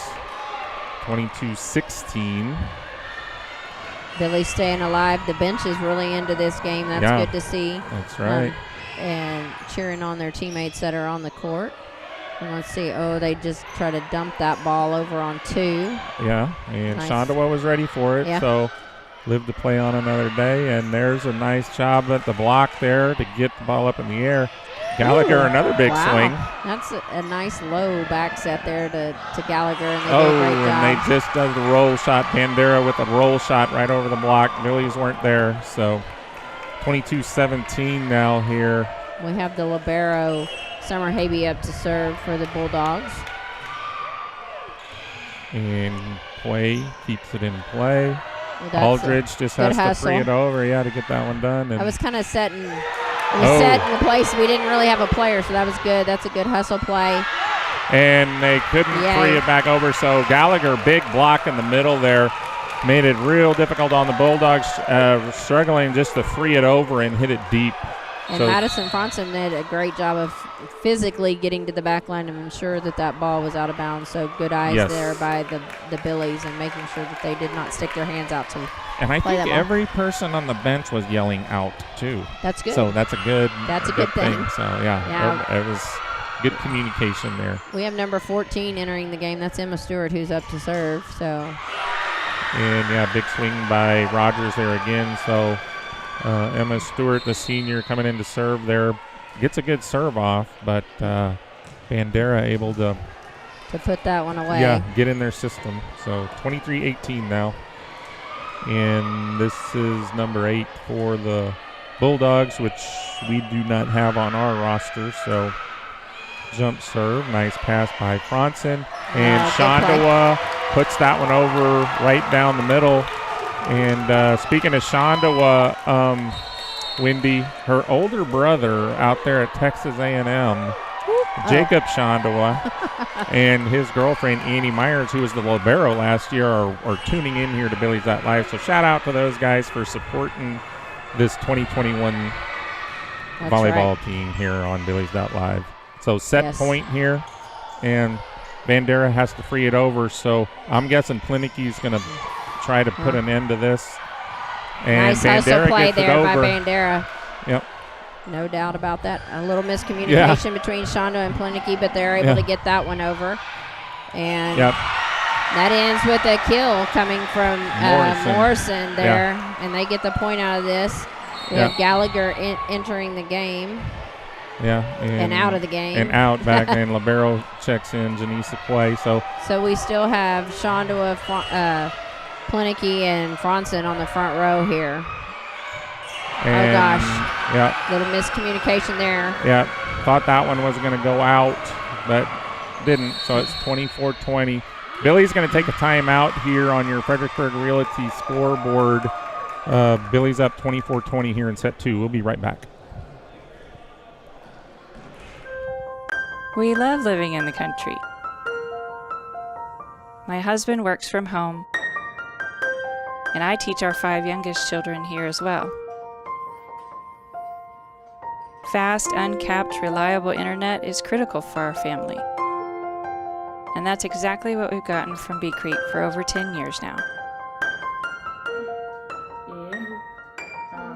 C: 22-16.
G: Billy's staying alive. The bench is really into this game. That's good to see.
C: That's right.
G: And cheering on their teammates that are on the court. And let's see. Oh, they just try to dump that ball over on 2.
C: Yeah, and
G: nice.
C: Schandua was ready for it.
G: Yeah.
C: So live to play on another day. And there's a nice job at the block there to get the ball up in the air. Gallagher, another big swing.
G: That's a nice low back set there to Gallagher, and they did a
C: Oh,
G: great job.
C: and they just does the roll shot. Bandera with a roll shot right over the block. Billies weren't there, so 22-17 now here.
G: We have the libero, Summer Habe, up to serve for the Bulldogs.
C: And play, keeps it in play.
G: Well,
C: Aldridge just has to free it over, to get that one done. And
G: I was kind of set in the place. We didn't really have a player, so that was good. That's a good hustle play.
C: And they couldn't free it back over, so Gallagher, big block in the middle there, made it real difficult on the Bulldogs, struggling just to free it over and hit it deep.
G: And Madison Franson did a great job of physically getting to the back line and ensure that that ball was out of bounds. So good eyes there by the Billies and making sure that they did not stick their hands out to
C: And I
G: play
C: think
G: that ball.
C: every person on the bench was yelling out too.
G: That's good.
C: So that's a good
G: thing.
C: So it was good communication there.
G: We have number 14 entering the game. That's Emma Stewart, who's up to serve. So.
C: And big swing by Rogers there again. So Emma Stewart, the senior, coming in to serve there, gets a good serve off, but Bandera able to
G: put that one away.
C: Yeah, get in their system. So 23-18 now. And this is number 8 for the Bulldogs, which we do not have on our roster. So jump serve, nice pass by Franson. And Schandua puts that one over right down the middle. And speaking of Schandua, Wendy, her older brother out there at Texas A&M, Jacob Schandua, and his girlfriend Annie Myers, who was the libero last year, are tuning in here to Billies.Live. So shout out to those guys for supporting this 2021 volleyball team here on Billies.Live. So set point here, and Bandera has to free it over. So I'm guessing Plinicki's going to try to put an end to this. And
G: nice
C: Bandera
G: hustle play
C: gets
G: there
C: it
G: by
C: over.
G: Bandera.
C: Yep.
G: No doubt about that. A little miscommunication between Schandua and Plinicki, but they're able to get that one over. And that ends with a kill coming from Morrison there. And they get the point out of this. We have Gallagher entering the game. And out of the game.
C: And out back, and libero checks in Janice Clay. So
G: we still have Schandua, Plinicki, and Franson on the front row here.
C: And,
G: oh, gosh. Little miscommunication there.
C: Thought that one was going to go out, but didn't. So it's 24-20. Billy's going to take a timeout here on your Fredericksburg Realty scoreboard. Billy's up 24-20 here in set 2. We'll be right back.
K: We love living in the country. My husband works from home, and I teach our 5 youngest children here as well. Fast, uncapped, reliable internet is critical for our family. And that's exactly what we've gotten from Bee Creek for over 10 years now.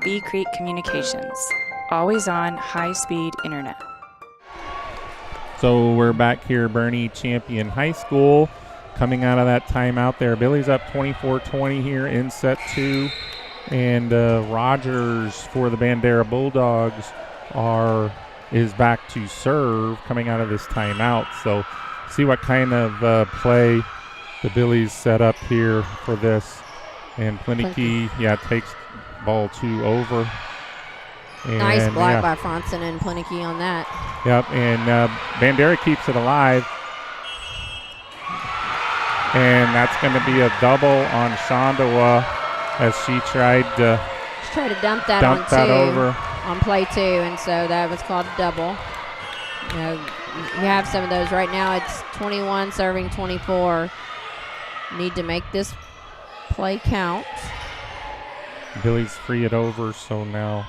K: Bee Creek Communications. Always on, high-speed internet.
C: So we're back here, Boerne Champion High School. Coming out of that timeout there. Billy's up 24-20 here in set 2. And Rogers for the Bandera Bulldogs is back to serve coming out of this timeout. So see what kind of play the Billies set up here for this. And Plinicky, takes ball 2 over. And
G: nice block by Franson and Plinicky on that.
C: Yep, and Bandera keeps it alive. And that's going to be a double on Schandua as she tried to
G: dump that
C: over
G: on play 2, and so that was called a double. You know, you have some of those right now. It's 21 serving 24. Need to make this play count.
C: Billy's free it over, so now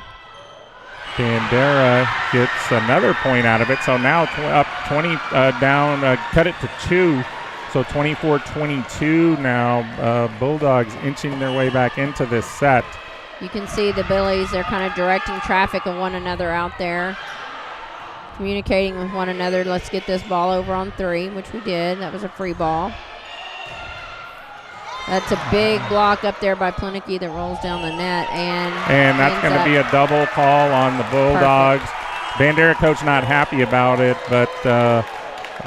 C: Bandera gets another point out of it. So now up 20 down, cut it to 2. So 24-22 now. Bulldogs inching their way back into this set.
G: You can see the Billies, they're kind of directing traffic of one another out there, communicating with one another. Let's get this ball over on 3, which we did. That was a free ball. That's a big block up there by Plinicky that rolls down the net. And
C: that's going to be a double call on the Bulldogs. Perfect. Bandera coach not happy about it, but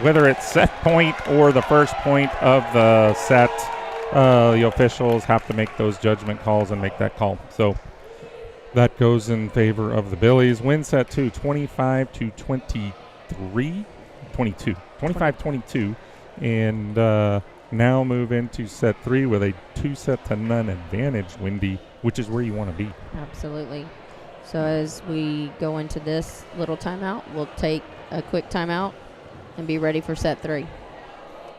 C: whether it's set point or the first point of the set, the officials have to make those judgment calls and make that call. So that goes in favor of the Billies. Win set 2, 25-22. 25-22. And now move into set 3 with a 2-0 advantage, Wendy, which is where you want to be.
G: Absolutely. So as we go into this little timeout, we'll take a quick timeout and be ready for set 3.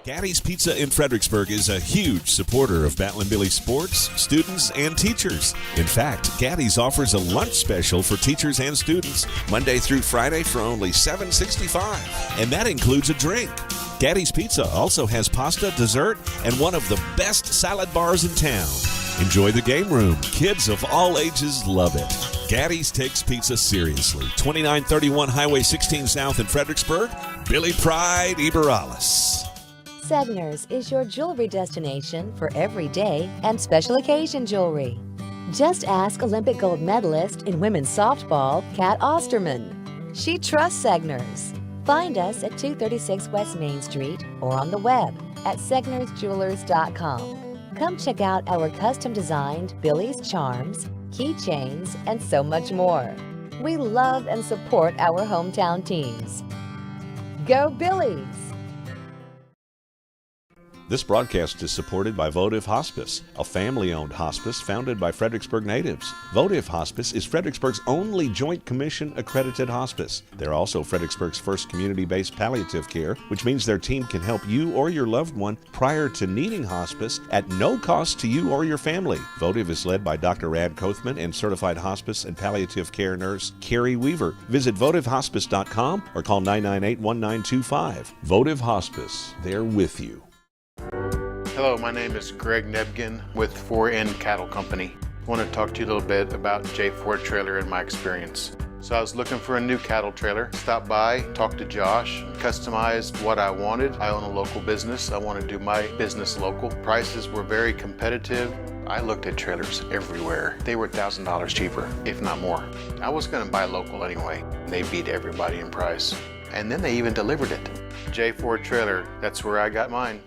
J: Gaddy's Pizza in Fredericksburg is a huge supporter of Battling Billy sports, students, and teachers. In fact, Gaddy's offers a lunch special for teachers and students Monday through Friday for only $7.65, and that includes a drink. Gaddy's Pizza also has pasta, dessert, and one of the best salad bars in town. Enjoy the game room. Kids of all ages love it. Gaddy's takes pizza seriously. 2931 Highway 16 South in Fredericksburg. Billy Pride Iberales.
M: Segner's is your jewelry destination for everyday and special occasion jewelry. Just ask Olympic gold medalist in women's softball, Kat Osterman. She trusts Segner's. Find us at 236 West Main Street or on the web at segnersjewelers.com. Come check out our custom-designed Billy's charms, keychains, and so much more. We love and support our hometown teams. Go Billies!
B: This broadcast is supported by Votive Hospice, a family-owned hospice founded by Fredericksburg natives. Votive Hospice is Fredericksburg's only Joint Commission accredited hospice. They're also Fredericksburg's first community-based palliative care, which means their team can help you or your loved one prior to needing hospice at no cost to you or your family. Votive is led by Dr. Rad Kothman and certified hospice and palliative care nurse Carrie Weaver. Visit votivehospice.com or call 998-1925. Votive Hospice, they're with you.
N: Hello, my name is Greg Nebgen with 4N Cattle Company. I want to talk to you a little bit about J4 Trailer and my experience. So I was looking for a new cattle trailer, stopped by, talked to Josh, customized what I wanted. I own a local business. I want to do my business local. Prices were very competitive. I looked at trailers everywhere. They were $1,000 cheaper, if not more. I was going to buy local anyway. They beat everybody in price. And then they even delivered it. J4 Trailer, that's where I got mine.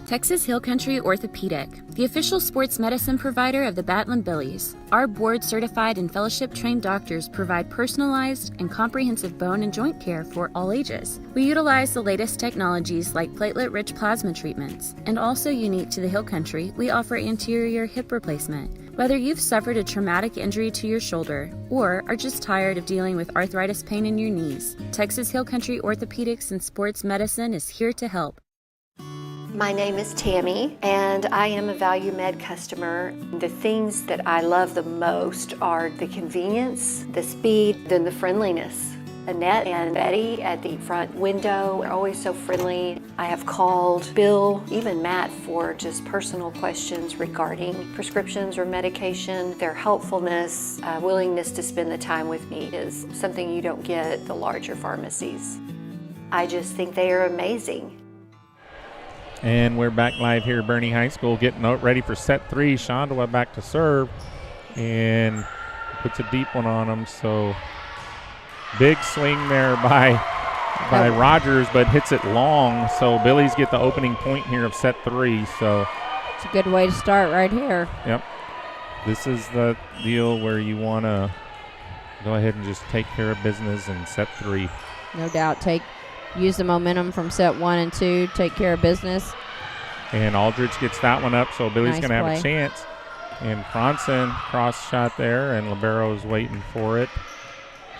O: Texas Hill Country Orthopedic, the official sports medicine provider of the Battling Billies. Our board-certified and fellowship-trained doctors provide personalized and comprehensive bone and joint care for all ages. We utilize the latest technologies like platelet-rich plasma treatments. And also unique to the Hill Country, we offer anterior hip replacement. Whether you've suffered a traumatic injury to your shoulder or are just tired of dealing with arthritis pain in your knees, Texas Hill Country Orthopedics and Sports Medicine is here to help.
P: My name is Tammy, and I am a Value Med customer. The things that I love the most are the convenience, the speed, and the friendliness. Annette and Betty at the front window are always so friendly. I have called Bill, even Matt, for just personal questions regarding prescriptions or medication. Their helpfulness, willingness to spend the time with me is something you don't get at the larger pharmacies. I just think they are amazing.
C: And we're back live here at Boerne High School, getting ready for set 3. Schandua back to serve and puts a deep one on him. So big swing there by Rogers, but hits it long. So Billies get the opening point here of set 3. So
G: It's a good way to start right here.
C: Yep. This is the deal where you want to go ahead and just take care of business in set 3.
G: No doubt. Use the momentum from set 1 and 2. Take care of business.
C: And Aldridge gets that one up, so Billy's
G: Nice
C: going to have
G: play.
C: a chance. And Franson cross shot there, and Libero's waiting for it.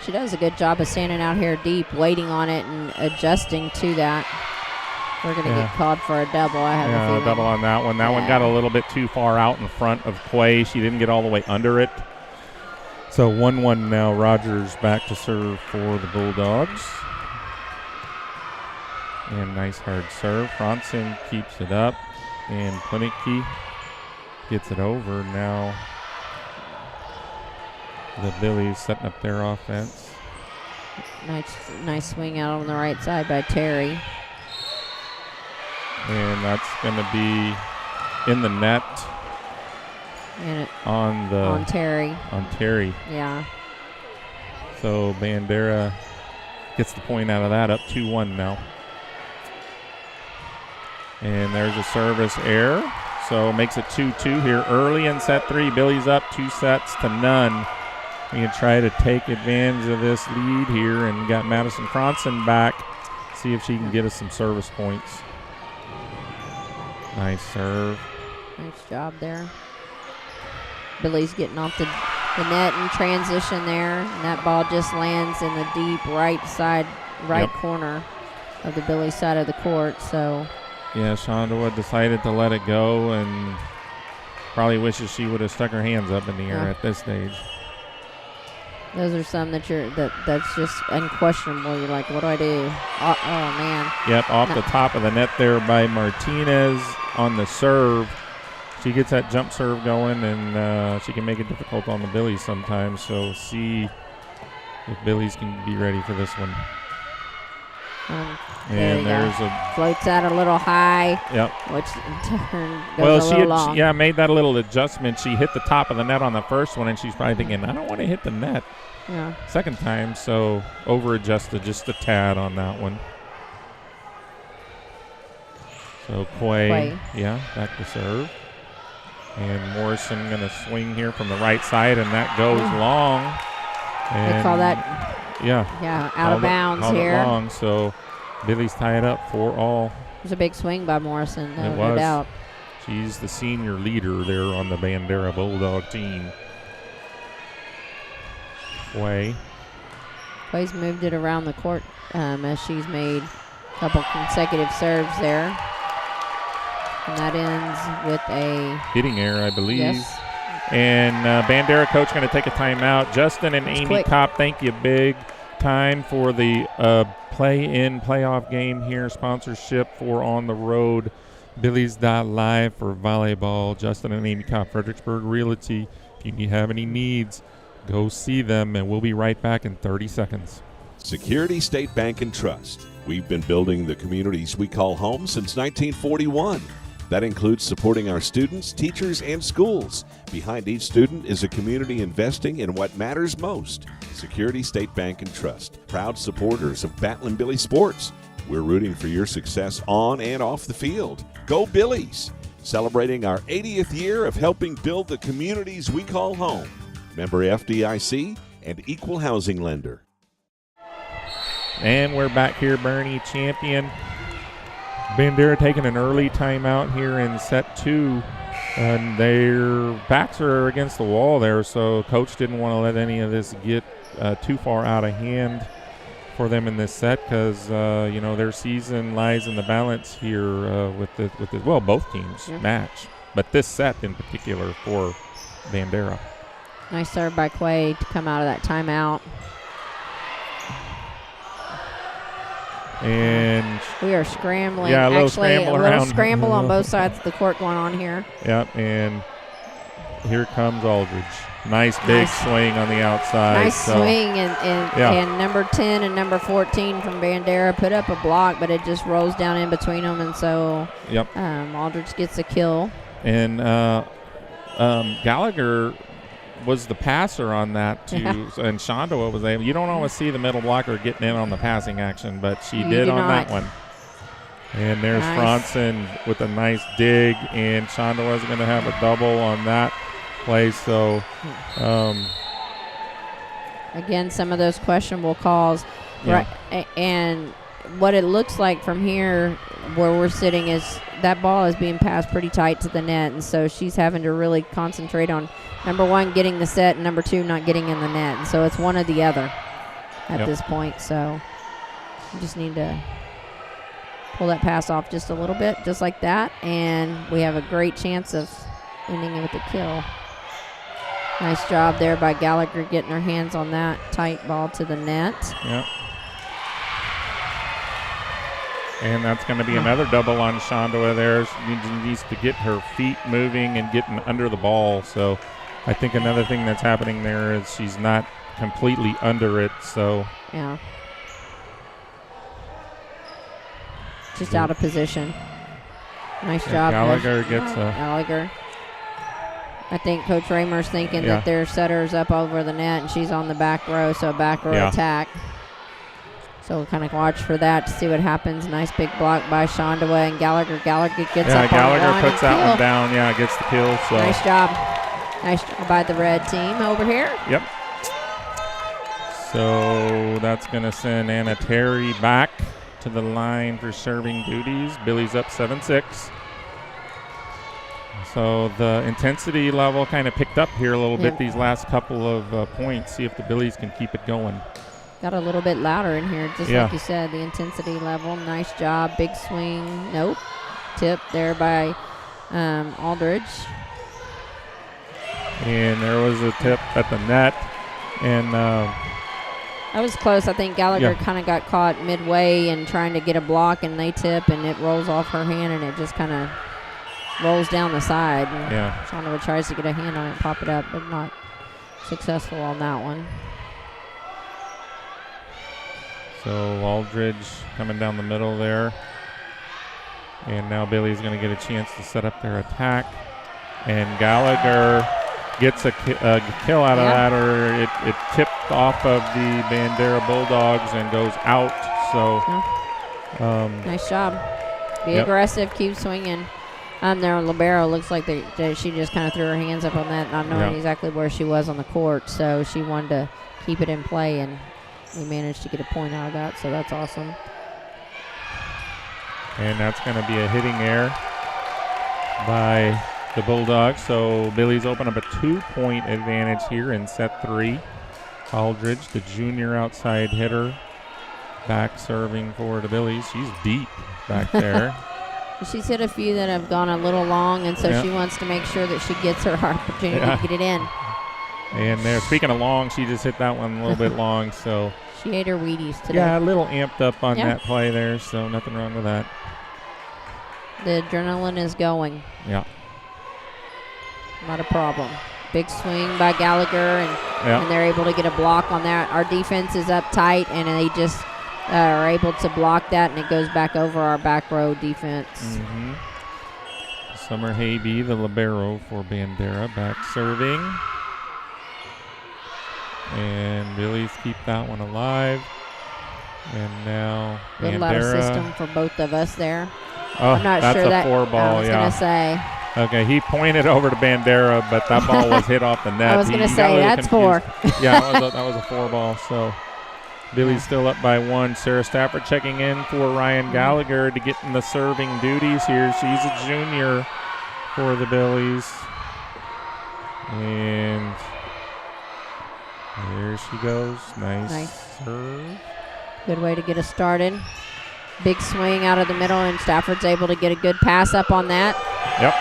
G: She does a good job of standing out here deep, waiting on it and adjusting to that. We're going to get called for a double, I have a feeling.
C: A double on that one. That one got a little bit too far out in front of Quay. She didn't get all the way under it. So 1-1 now. Rogers back to serve for the Bulldogs. And nice hard serve. Franson keeps it up. And Plinicki gets it over. Now the Billies setting up their offense.
G: Nice swing out on the right side by Terry.
C: And that's going to be in the net
G: And
C: on
G: Terry.
C: On Terry.
G: Yeah.
C: So Bandera gets the point out of that, up 2-1 now. And there's a service error. So makes it 2-2 here early in set 3. Billy's up 2-0. We can try to take advantage of this lead here, and got Madison Cronson back. See if she can get us some service points. Nice serve.
G: Nice job there. Billy's getting off the net in transition there, and that ball just lands in the deep right side, corner of the Billy side of the court. So
C: yeah, Schandua decided to let it go, and probably wishes she would have stuck her hands up in the air at this stage.
G: those are some that that's just unquestionable. You're like, what do I do? Oh man.
C: Yep, off the top of the net there by Martinez on the serve. She gets that jump serve going, and she can make it difficult on the Billies sometimes. So see if Billies can be ready for this one. And there's a
G: floats out a little high.
C: Yep.
G: Which in turn goes a little long.
C: She made that little adjustment. She hit the top of the net on the first one, and she's probably thinking, I don't want to hit the net.
G: Yeah.
C: Second time, so over adjusted just a tad on that one. So Quay, back to serve. And Morrison going to swing here from the right side, and that goes long. And
G: they call that out of bounds here.
C: Long, so Billy's tie it up 4-all.
G: It was a big swing by Morrison,
C: It was.
G: no doubt.
C: She's the senior leader there on the Bandera Bulldog team.
G: Quay's moved it around the court as she's made a couple consecutive serves there. And that ends with a
C: hitting error, I believe.
G: Yes.
C: And Bandera coach going to take a timeout. Justin and Amy Kopp, thank you big time for the play-in playoff game here. Sponsorship for On the Road. Billies.Live for volleyball. Justin and Amy Kopp, Fredericksburg Realty. If you have any needs, go see them, and we'll be right back in 30 seconds.
B: Security State Bank and Trust. We've been building the communities we call home since 1941. That includes supporting our students, teachers, and schools. Behind each student is a community investing in what matters most. Security State Bank and Trust, proud supporters of Battling Billy sports. We're rooting for your success on and off the field. Go Billies! Celebrating our 80th year of helping build the communities we call home. Member FDIC and Equal Housing Lender.
C: And we're back here, Boerne champion. Bandera taking an early timeout here in set 2. And their backs are against the wall there, so coach didn't want to let any of this get too far out of hand for them in this set, because their season lies in the balance here with both teams match, but this set in particular for Bandera.
G: Nice serve by Quay to come out of that timeout.
C: And
G: we are scrambling.
C: Yeah, a little
G: scramble on both sides of the court going on here.
C: Yep, and here comes Aldridge. Nice big swing on the outside.
G: Nice swing, and number 10 and number 14 from Bandera put up a block, but it just rolls down in between them, and so Aldridge gets a kill.
C: And Gallagher was the passer on that too, and Schandua was able. You don't always see the middle blocker getting in on the passing action, but she did on that one. And there's Franzen with a nice dig, and Schandua is going to have a double on that play. So,
G: again, some of those questionable calls.
C: Yeah.
G: Right, and what it looks like from here where we're sitting is that ball is being passed pretty tight to the net, and so she's having to really concentrate on, number one, getting the set, and number two, not getting in the net. And so it's one or the other at this point. So you just need to pull that pass off just a little bit, just like that, and we have a great chance of ending it with a kill. Nice job there by Gallagher getting her hands on that tight ball to the net.
C: Yep. And that's going to be another double on Schandua there. She needs to get her feet moving and getting under the ball. So I think another thing that's happening there is she's not completely under it. So
G: yeah. Just out of position. Nice job.
C: Gallagher gets a...
G: Gallagher. I think Coach Raymer's thinking that their setter's up over the net and she's on the back row, so a back row attack. So we'll kind of watch for that to see what happens. Nice big block by Schandua, and Gallagher gets up
C: Gallagher
G: on one
C: puts that one down. Yeah, gets the kill. So
G: nice job. Nice job by the red team over here.
C: Yep. So that's going to send Anna Terry back to the line for serving duties. Billy's up 7-6. So the intensity level kind of picked up here a little bit these last couple of points. See if the Billies can keep it going.
G: Got a little bit louder in here, just like you said, the intensity level. Nice job. Big swing. Nope. Tip there by Aldridge.
C: And there was a tip at the net. And
G: that was close. I think Gallagher kind of got caught midway and trying to get a block, and they tip, and it rolls off her hand, and it just kind of rolls down the side. And Schandua tries to get a hand on it, pop it up, but not successful on that one.
C: So Aldridge coming down the middle there. And now Billy's going to get a chance to set up their attack. And Gallagher gets a kill out of that, or it tipped off of the Bandera Bulldogs and goes out. So
G: nice job. Be aggressive, keep swinging. Their libero looks like she just kind of threw her hands up on that, not knowing exactly where she was on the court. So she wanted to keep it in play, and we managed to get a point out of that, so that's awesome.
C: And that's going to be a hitting error by the Bulldogs. So Billy's open up a 2-point advantage here in set 3. Aldridge, the junior outside hitter, back serving for the Billies. She's deep back there.
G: She's hit a few that have gone a little long, and so she wants to make sure that she gets her opportunity to get it in.
C: And there, speaking of long, she just hit that one a little bit long. So
G: she ate her Wheaties today.
C: Yeah, a little amped up on that play there, so nothing wrong with that.
G: The adrenaline is going.
C: Yeah.
G: Not a problem. Big swing by Gallagher, and they're able to get a block on that. Our defense is up tight, and they just are able to block that, and it goes back over our back row defense.
C: Mm-hmm. Summer Haby, the libero for Bandera, back serving. And Billies keep that one alive. And now
G: a little out of system for both of us there.
C: Oh,
G: I'm not
C: that's
G: sure
C: a 4-ball,
G: I was going to say.
C: Okay, he pointed over to Bandera, but that ball was hit off the net.
G: I was going to say, that's confused. 4.
C: Yeah, that was a 4-ball. So Billy's still up by 1. Sarah Stafford checking in for Ryan Gallagher to get in the serving duties here. She's a junior for the Billies. And there she goes. Nice serve.
G: Good way to get us started. Big swing out of the middle, and Stafford's able to get a good pass up on that.
C: Yep.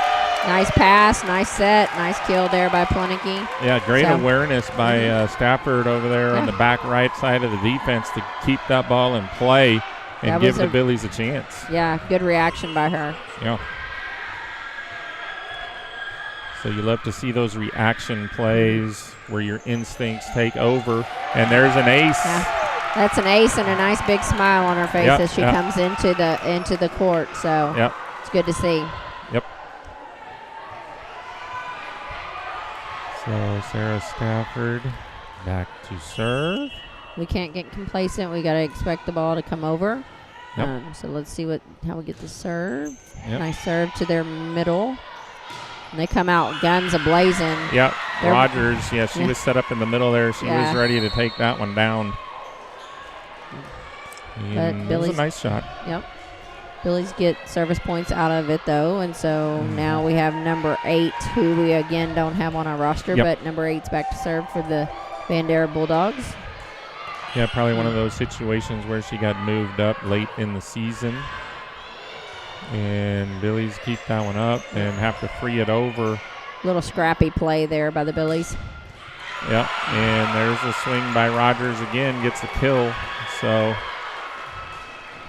G: Nice pass, nice set, nice kill there by Plenicky.
C: Yeah, great awareness by Stafford over there on the back right side of the defense to keep that ball in play and give the Billies a chance.
G: Yeah, good reaction by her.
C: Yeah. So you love to see those reaction plays where your instincts take over. And there's an ace.
G: Yeah. That's an ace and a nice big smile on her face as she comes into the court. So it's good to see.
C: Yep. So Sarah Stafford back to serve.
G: We can't get complacent. We got to expect the ball to come over.
C: Yep.
G: So let's see how we get the serve.
C: Yep.
G: Nice serve to their middle. And they come out guns a-blazing.
C: Yep. Rogers, she was set up in the middle there. She was ready to take that one down. And it was a nice shot.
G: Yep. Billies get service points out of it, though. And so now we have number 8, who we, again, don't have on our roster. But number 8's back to serve for the Bandera Bulldogs.
C: Yeah, probably one of those situations where she got moved up late in the season. And Billies keep that one up and have to free it over.
G: Little scrappy play there by the Billies.
C: Yep, and there's a swing by Rogers again, gets the kill. So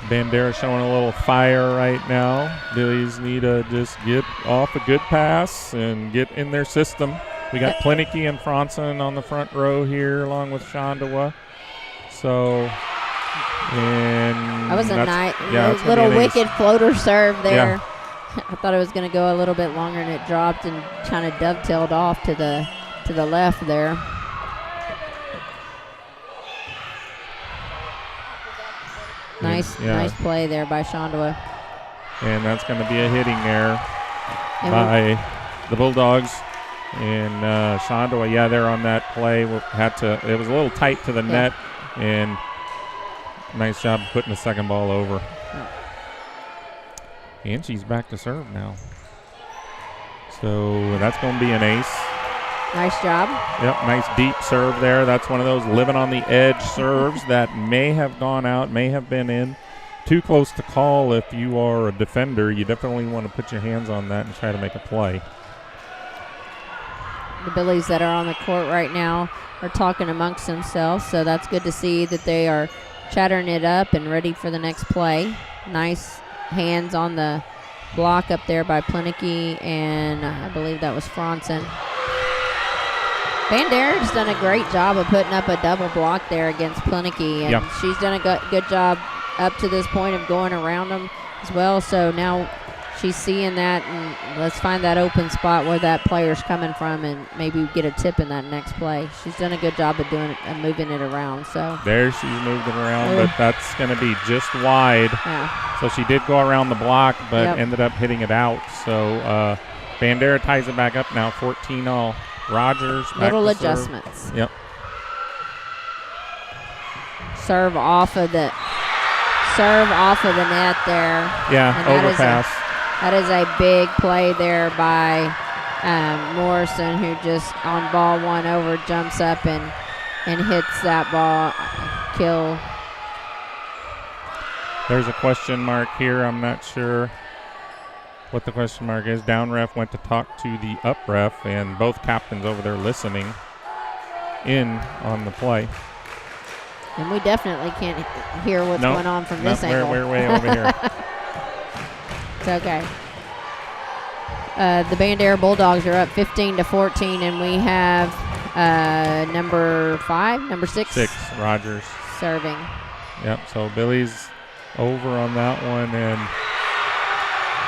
C: Bandera showing a little fire right now. Billies need to just get off a good pass and get in their system. We got Plinicky and Franson on the front row here along with Schandua. So, and
G: that was a nice little wicked floater serve there.
C: Yeah.
G: I thought it was going to go a little bit longer, and it dropped and kind of dovetailed off to the left there. Nice play there by Schandua.
C: And that's going to be a hitting there by the Bulldogs. And Schandua, they're on that play. It was a little tight to the net, and nice job putting the second ball over. And she's back to serve now. So that's going to be an ace.
G: Nice job.
C: Yep, nice deep serve there. That's one of those living on the edge serves that may have gone out, may have been in. Too close to call if you are a defender. You definitely want to put your hands on that and try to make a play.
G: The Billies that are on the court right now are talking amongst themselves, so that's good to see that they are chattering it up and ready for the next play. Nice hands on the block up there by Plinicky, and I believe that was Franson. Bandera's done a great job of putting up a double block there against Plinicky, and she's done a good job up to this point of going around them as well. So now she's seeing that, and let's find that open spot where that player's coming from and maybe get a tip in that next play. She's done a good job of doing it and moving it around. So
C: there she's moved it around, but that's going to be just wide.
G: Yeah.
C: So she did go around the block, but ended up hitting it out. So Bandera ties it back up now, 14-all. Rogers back
G: little
C: to
G: adjustments.
C: Serve. Yep.
G: Serve off of the net there.
C: Yeah,
G: and
C: overpass.
G: That is a big play there by Morrison, who just on ball one over jumps up and hits that ball. Kill.
C: There's a question mark here. I'm not sure what the question mark is. Down ref went to talk to the up ref, and both captains over there listening in on the play.
G: And we definitely can't hear what's going on from this angle.
C: We're way over here.
G: It's okay. The Bandera Bulldogs are up 15-14, and we have number 6.
C: Rogers.
G: Serving.
C: Yep, so Billy's over on that one, and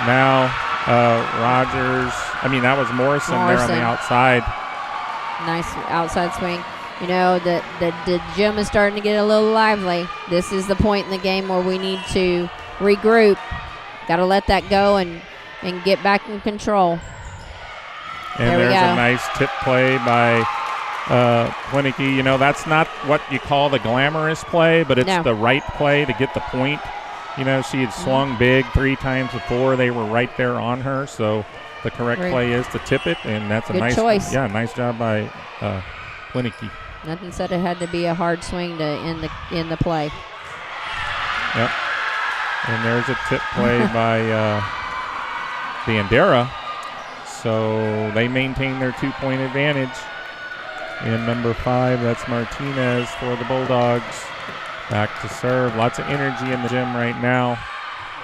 C: now Rogers, that was Morrison there on the outside.
G: Nice outside swing. You know, the gym is starting to get a little lively. This is the point in the game where we need to regroup. Got to let that go and get back in control.
C: And there's a nice tip play by Plinicky. You know, that's not what you call the glamorous play, but it's the right play to get the point. You know, she had swung big 3 times before. They were right there on her, so the correct play is to tip it, and that's a nice choice. Yeah, nice job by Plinicky.
G: Nothing said it had to be a hard swing to end the play.
C: Yep. And there's a tip play by Bandera. So they maintain their 2-point advantage. And number 5, that's Martinez for the Bulldogs. Back to serve. Lots of energy in the gym right now.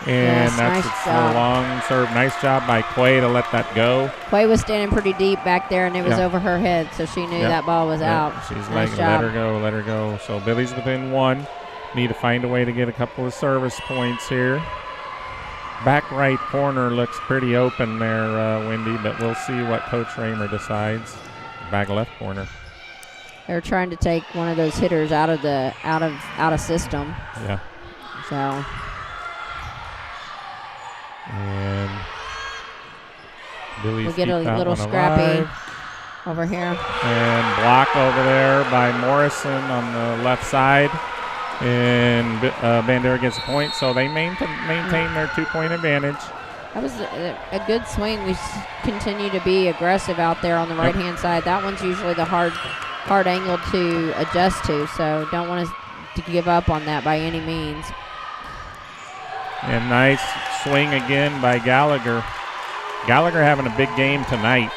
C: And that's a long serve. Nice job by Quay to let that go.
G: Quay was standing pretty deep back there, and it was over her head, so she knew that ball was out.
C: She's like, let her go. So Billy's within 1. Need to find a way to get a couple of service points here. Back right corner looks pretty open there, Wendy, but we'll see what Coach Raymer decides. Back left corner.
G: They're trying to take one of those hitters out of system.
C: Yeah.
G: So
C: And Billy's
G: we'll get a
C: keep that
G: little
C: one
G: scrappy
C: alive.
G: over here.
C: And block over there by Morrison on the left side. And Bandera gets a point, so they maintain their 2-point advantage.
G: That was a good swing. We continue to be aggressive out there on the right-hand side. That one's usually the hard angle to adjust to, so don't want to give up on that by any means.
C: And nice swing again by Gallagher. Gallagher having a big game tonight.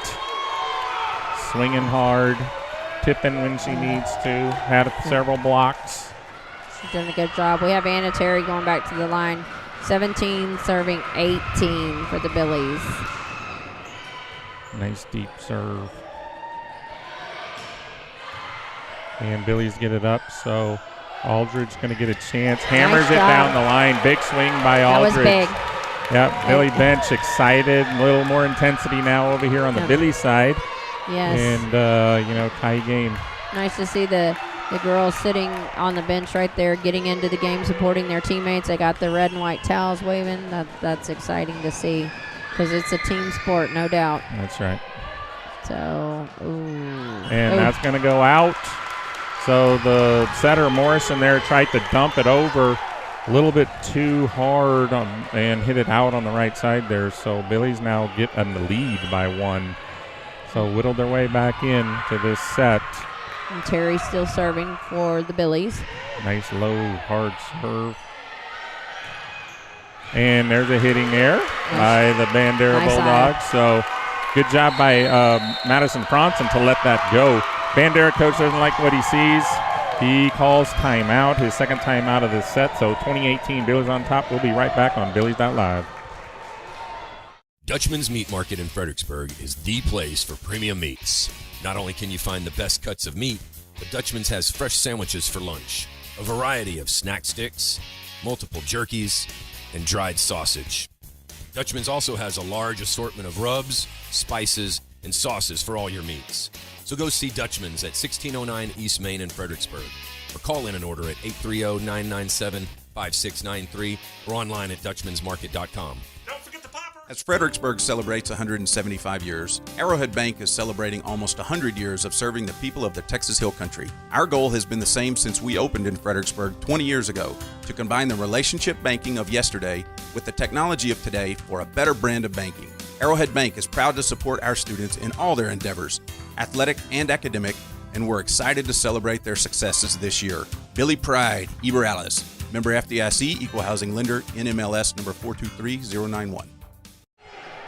C: Swinging hard, tipping when she needs to, had several blocks.
G: She's done a good job. We have Anna Terry going back to the line. 17 serving 18 for the Billies.
C: Nice deep serve. And Billies get it up, so Aldridge going to get a chance. Hammers it down the line. Big swing by Aldridge.
G: That was big.
C: Yep, Billy Bench excited. A little more intensity now over here on the Billy side.
G: Yes.
C: And, tie game.
G: Nice to see the girls sitting on the bench right there, getting into the game, supporting their teammates. They got the red and white towels waving. That's exciting to see because it's a team sport, no doubt.
C: That's right.
G: So,
C: that's going to go out. So the setter, Morrison, there tried to dump it over a little bit too hard and hit it out on the right side there. So Billy's now get in the lead by 1. So whittled their way back in to this set.
G: And Terry still serving for the Billies.
C: Nice low, hard serve. And there's a hitting error by the Bandera Bulldogs. So good job by Madison Franson to let that go. Bandera coach doesn't like what he sees. He calls timeout, his second timeout of the set. So 2018 Billies on top. We'll be right back on Billies.Live.
Q: Dutchman's Meat Market in Fredericksburg is the place for premium meats. Not only can you find the best cuts of meat, but Dutchman's has fresh sandwiches for lunch, a variety of snack sticks, multiple jerkies, and dried sausage. Dutchman's also has a large assortment of rubs, spices, and sauces for all your meats. So go see Dutchman's at 1609 East Main in Fredericksburg, or call in an order at 830-997-5693 or online at dutchmansmarket.com.
R: As Fredericksburg celebrates 175 years, Arrowhead Bank is celebrating almost 100 years of serving the people of the Texas Hill Country. Our goal has been the same since we opened in Fredericksburg 20 years ago, to combine the relationship banking of yesterday with the technology of today for a better brand of banking. Arrowhead Bank is proud to support our students in all their endeavors, athletic and academic, and we're excited to celebrate their successes this year. Billy Pride, Eberales, member FDIC, equal housing lender, NMLS number 423091.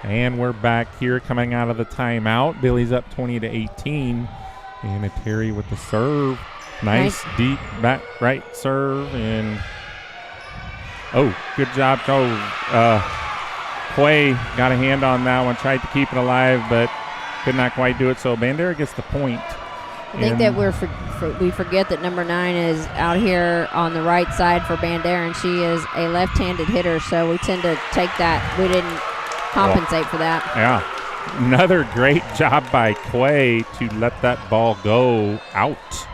C: And we're back here coming out of the timeout. Billy's up 20-18. And Terry with the serve. Nice deep back right serve. And good job. Quay got a hand on that one. Tried to keep it alive, but could not quite do it. So Bandera gets the point.
G: I think that we forget that number 9 is out here on the right side for Bandera, and she is a left-handed hitter. So we tend to take that. We didn't compensate for that.
C: Yeah. Another great job by Quay to let that ball go out.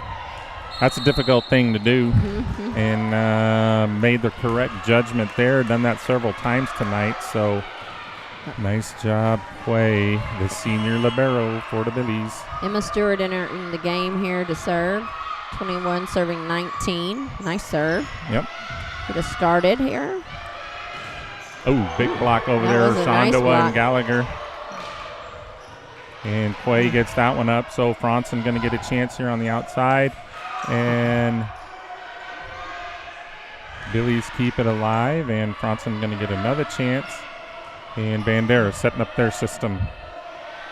C: That's a difficult thing to do.
G: Mm-hmm.
C: And made the correct judgment there. Done that several times tonight. So nice job, Quay, the senior libero for the Billies.
G: Emma Stewart entering the game here to serve. 21 serving 19. Nice serve.
C: Yep.
G: Could have started here.
C: Big block over there. Schandua and Gallagher. And Quay gets that one up. So Franson going to get a chance here on the outside. And Billies keep it alive. And Franson going to get another chance. And Bandera setting up their system.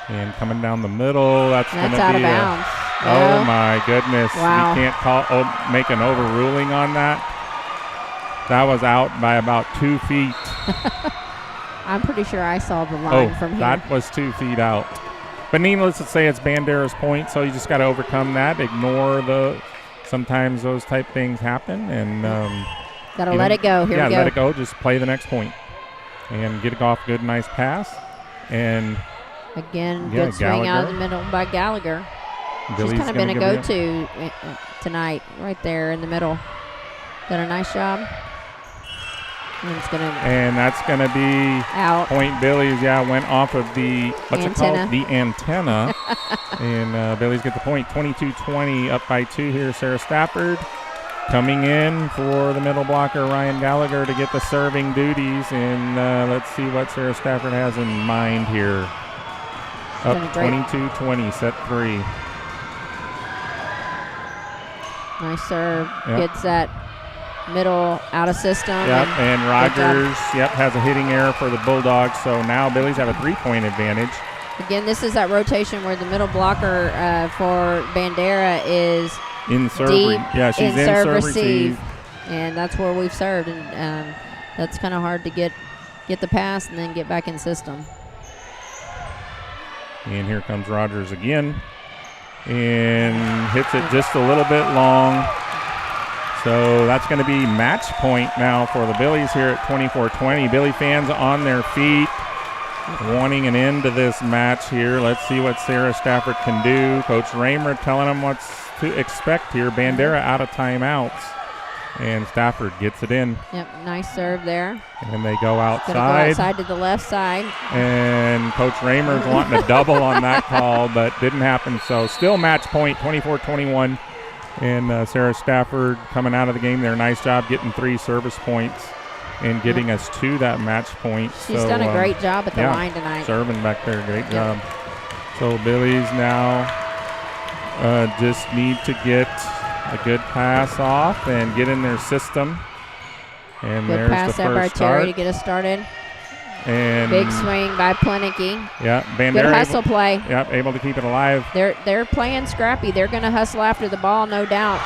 C: And coming down the middle. That's going to be
G: out of bounds.
C: Oh, my goodness.
G: Wow.
C: We can't make an overruling on that. That was out by about 2 feet.
G: I'm pretty sure I saw the line from here.
C: That was 2 feet out. But needless to say, it's Bandera's point, so you just got to overcome that. Ignore sometimes those type things happen. And
G: got to let it go. Here we go.
C: Yeah, let it go. Just play the next point. And get it off good, nice pass. And
G: again, good swing out of the middle by Gallagher. She's kind of been a go-to tonight, right there in the middle. Done a nice job.
C: And that's going to be
G: out.
C: Point Billies. Yeah, went off of the
G: antenna.
C: The antenna. And Billies get the point. 22-20, up by 2 here. Sarah Stafford coming in for the middle blocker, Ryan Gallagher, to get the serving duties. And let's see what Sarah Stafford has in mind here. Up 22-20, set 3.
G: Nice serve. Gets that middle out of system.
C: Yep, and Rogers, has a hitting error for the Bulldogs. So now Billies have a 3-point advantage.
G: Again, this is that rotation where the middle blocker for Bandera is
C: in serve.
G: Deep
C: Yeah, she's in serve receive.
G: And that's where we've served. And that's kind of hard to get the pass and then get back in system.
C: And here comes Rogers again. And hits it just a little bit long. So that's going to be match point now for the Billies here at 24-20. Billy fans on their feet, wanting an end to this match here. Let's see what Sarah Stafford can do. Coach Raymer telling them what's to expect here. Bandera out of timeouts. And Stafford gets it in.
G: Yep, nice serve there.
C: And they go outside.
G: Go outside to the left side.
C: And Coach Raymer's wanting to double on that call, but didn't happen. So still match point, 24-21. And Sarah Stafford coming out of the game there. Nice job getting 3 service points and getting us to that match point.
G: She's done a great job at the line tonight.
C: Serving back there, great job. So Billies now just need to get a good pass off and get in their system. And
G: good
C: there's
G: pass
C: the
G: there by
C: first
G: Terry
C: start.
G: to get us started.
C: And
G: big swing by Plenicky.
C: Yeah, Bandera
G: good hustle play.
C: Yep, able to keep it alive.
G: They're playing scrappy. They're going to hustle after the ball, no doubt.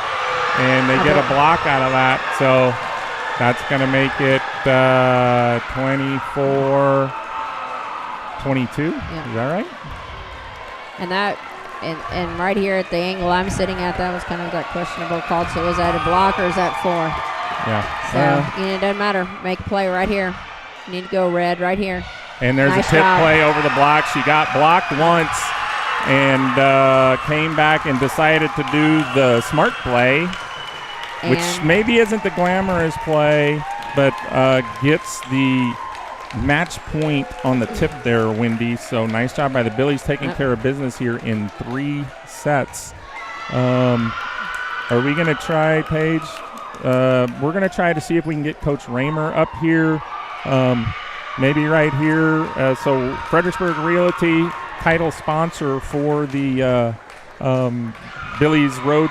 C: And they get a block out of that, so that's going to make it 24-22.
G: Yeah.
C: Is that right?
G: And that, and right here at the angle I'm sitting at, that was kind of that questionable call. So is that a block or is that 4?
C: Yeah.
G: So it doesn't matter. Make a play right here. You need to go red right here.
C: And there's
G: nice
C: a tip
G: job.
C: play over the block. She got blocked once and came back and decided to do the smart play, which maybe isn't the glamorous play, but gets the match point on the tip there, Wendy. So nice job by the Billies taking care of business here in 3 sets. Are we going to try, Paige? We're going to try to see if we can get Coach Raymer up here. Maybe right here. So Fredericksburg Realty, title sponsor for the Billies Road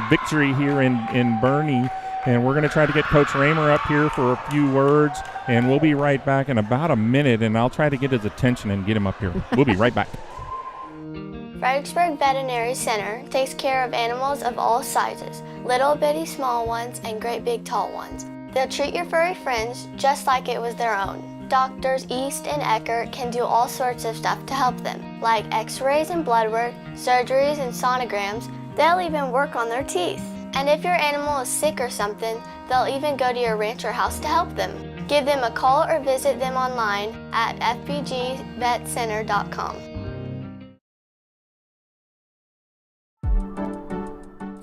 C: victory here in Boerne. And we're going to try to get Coach Raymer up here for a few words. And we'll be right back in about a minute. And I'll try to get his attention and get him up here. We'll be right back.
S: Fredericksburg Veterinary Center takes care of animals of all sizes, little bitty small ones and great big tall ones. They'll treat your furry friends just like it was their own. Doctors East and Eckert can do all sorts of stuff to help them, like x-rays and blood work, surgeries and sonograms. They'll even work on their teeth. And if your animal is sick or something, they'll even go to your ranch or house to help them. Give them a call or visit them online at fbgvetcenter.com.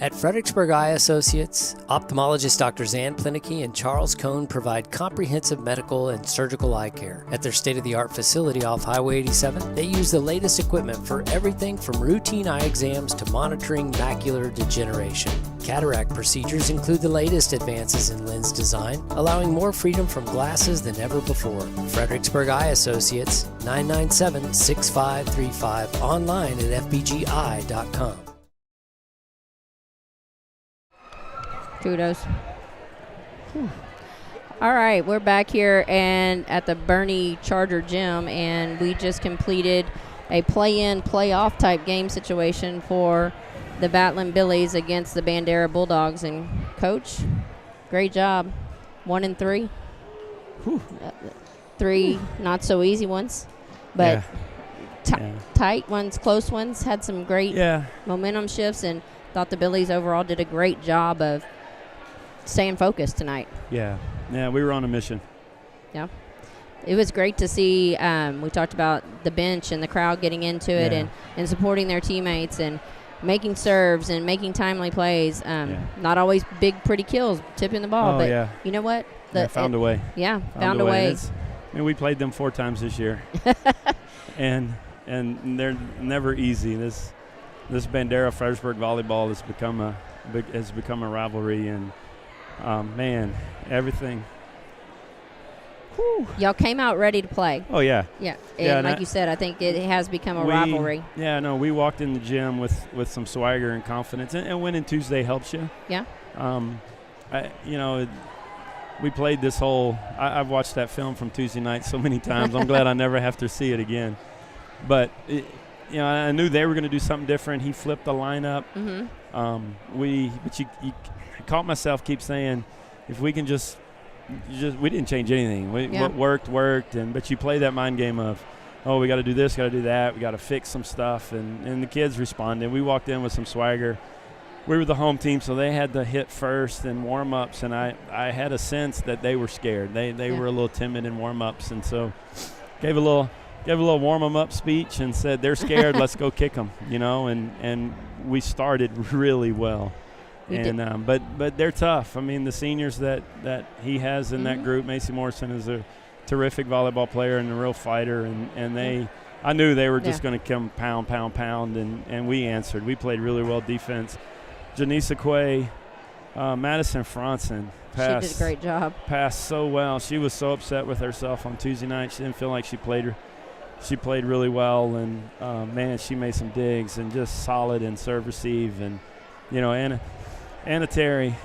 I: At Fredericksburg Eye Associates, ophthalmologists Drs. Ann Plenicky and Charles Cohn provide comprehensive medical and surgical eye care. At their state-of-the-art facility off Highway 87, they use the latest equipment for everything from routine eye exams to monitoring macular degeneration. Cataract procedures include the latest advances in lens design, allowing more freedom from glasses than ever before. Fredericksburg Eye Associates, 997-6535, online at fbgi.com.
G: Kudos. All right, we're back here and at the Boerne Charger Gym, and we just completed a play-in, play-off type game situation for the Battling Billies against the Bandera Bulldogs. And Coach, great job. 1 and 3. 3 not so easy ones, but tight ones, close ones. Had some great momentum shifts, and thought the Billies overall did a great job of staying focused tonight.
T: Yeah, we were on a mission.
G: Yeah. It was great to see. We talked about the bench and the crowd getting into it and supporting their teammates and making serves and making timely plays. Not always big, pretty kills, tipping the ball. But you know what?
T: Found a way.
G: Yeah, found a way.
T: I mean, we played them 4 times this year, and they're never easy. This Bandera Fredericksburg volleyball has become a rivalry, and man, everything. Whew.
G: Y'all came out ready to play.
T: Oh yeah.
G: Yeah, and like you said, I think it has become a rivalry.
T: Yeah, no, we walked in the gym with some swagger and confidence, and winning Tuesday helps you.
G: Yeah.
T: We played this whole. I've watched that film from Tuesday night so many times. I'm glad I never have to see it again. But I knew they were going to do something different. He flipped the lineup.
G: Mm-hmm.
T: You caught myself keep saying, if we can just we didn't change anything. What worked, but you play that mind game of, oh, we got to do this, got to do that, we got to fix some stuff, and the kids responded. We walked in with some swagger. We were the home team, so they had to hit first in warm-ups, and I had a sense that they were scared. They were a little timid in warm-ups, and so gave a little warm them up speech and said, they're scared, let's go kick them, and we started really well. But they're tough. I mean, the seniors that he has in that group, Macy Morrison is a terrific volleyball player and a real fighter, and I knew they were just going to come pound, and we answered. We played really well defense. Janisa Quay, Madison Franson passed.
G: She did a great job.
T: Passed so well. She was so upset with herself on Tuesday night. She didn't feel like she played really well, and man, she made some digs and just solid in serve receive, and Anna Terry,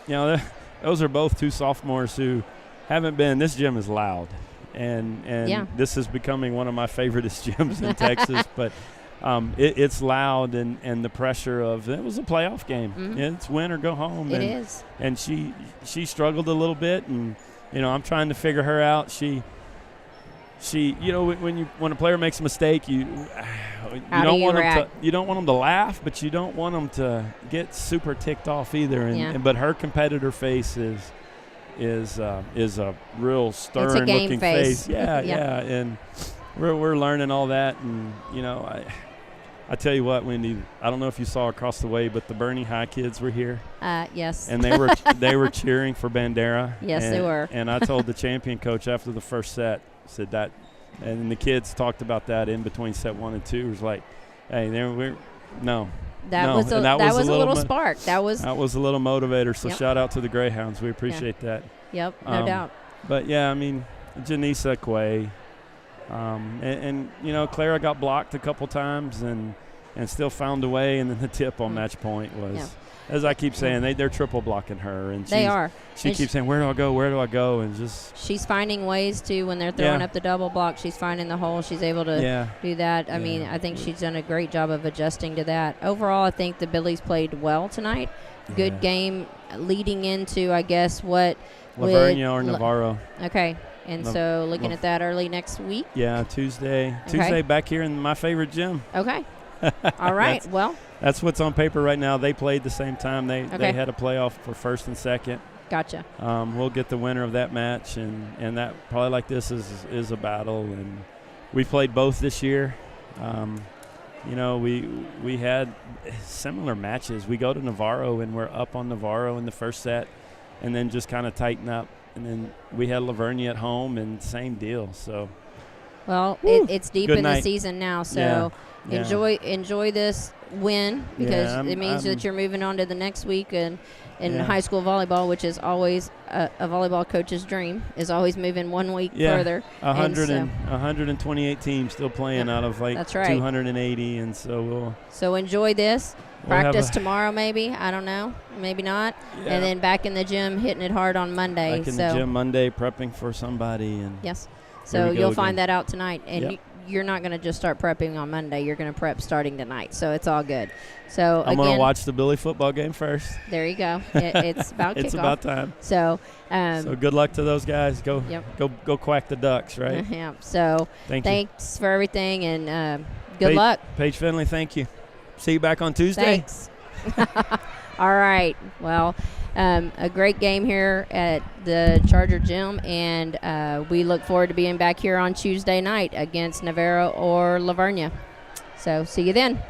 T: those are both 2 sophomores who haven't been. This gym is loud, and this is becoming one of my favoriteest gyms in Texas. But it's loud, and the pressure of it was a playoff game.
G: Mm-hmm.
T: It's win or go home.
G: It is.
T: And she struggled a little bit, and I'm trying to figure her out. She when a player makes a mistake, you don't want them to laugh, but you don't want them to get super ticked off either. But her competitor face is a real stern looking face. Yeah. And we're learning all that, and I tell you what, Wendy, I don't know if you saw across the way, but the Boerne High kids were here.
G: Yes.
T: And they were cheering for Bandera.
G: Yes, they were.
T: And I told the champion coach after the first set, said that, and the kids talked about that in between set 1 and 2. It was like, hey,
G: that was a little spark. That was
T: a little motivator. So shout out to the Greyhounds. We appreciate that.
G: Yep, no doubt.
T: But yeah, I mean, Janisa Quay, and Clara got blocked a couple times and still found a way. And then the tip on match point was, as I keep saying, they're triple blocking her, and she keeps saying, where do I go, and just
G: she's finding ways to, when they're throwing up the double block, she's finding the hole. She's able to do that. I mean, I think she's done a great job of adjusting to that. Overall, I think the Billies played well tonight. Good game leading into, I guess, what
T: Lavernia or Navarro.
G: Okay. And so looking at that early next week.
T: Yeah, Tuesday back here in my favorite gym.
G: Okay. All right.
T: That's what's on paper right now. They played the same time. They had a playoff for first and second.
G: Gotcha.
T: We'll get the winner of that match, and that probably like this is a battle. And we played both this year. We had similar matches. We go to Navarro, and we're up on Navarro in the first set, and then just kind of tighten up. And then we had Lavernia at home, and same deal. So,
G: it's deep in the season now. So enjoy this win, because it means that you're moving on to the next week in high school volleyball, which is always a volleyball coach's dream, is always moving 1 week further.
T: 128 teams still playing out of
G: that's right.
T: 280, and so
G: So enjoy this. Practice tomorrow, maybe. I don't know. Maybe not.
T: Yeah.
G: And then back in the gym, hitting it hard on Monday.
T: Back in the gym Monday, prepping for somebody. And
G: yes. So you'll find that out tonight. And you're not going to just start prepping on Monday. You're going to prep starting tonight. So it's all good. So
T: I'm going to watch the Billy football game first.
G: There you go. It's about kickoff.
T: It's about time.
G: So
T: good luck to those guys. Go quack the Ducks, right?
G: Yeah. So thanks for everything, and good luck.
T: Paige Finley, thank you. See you back on Tuesday.
G: Thanks. All right. Well, a great game here at the Charger Gym, and we look forward to being back here on Tuesday night against Navarro or Lavernia. So see you then.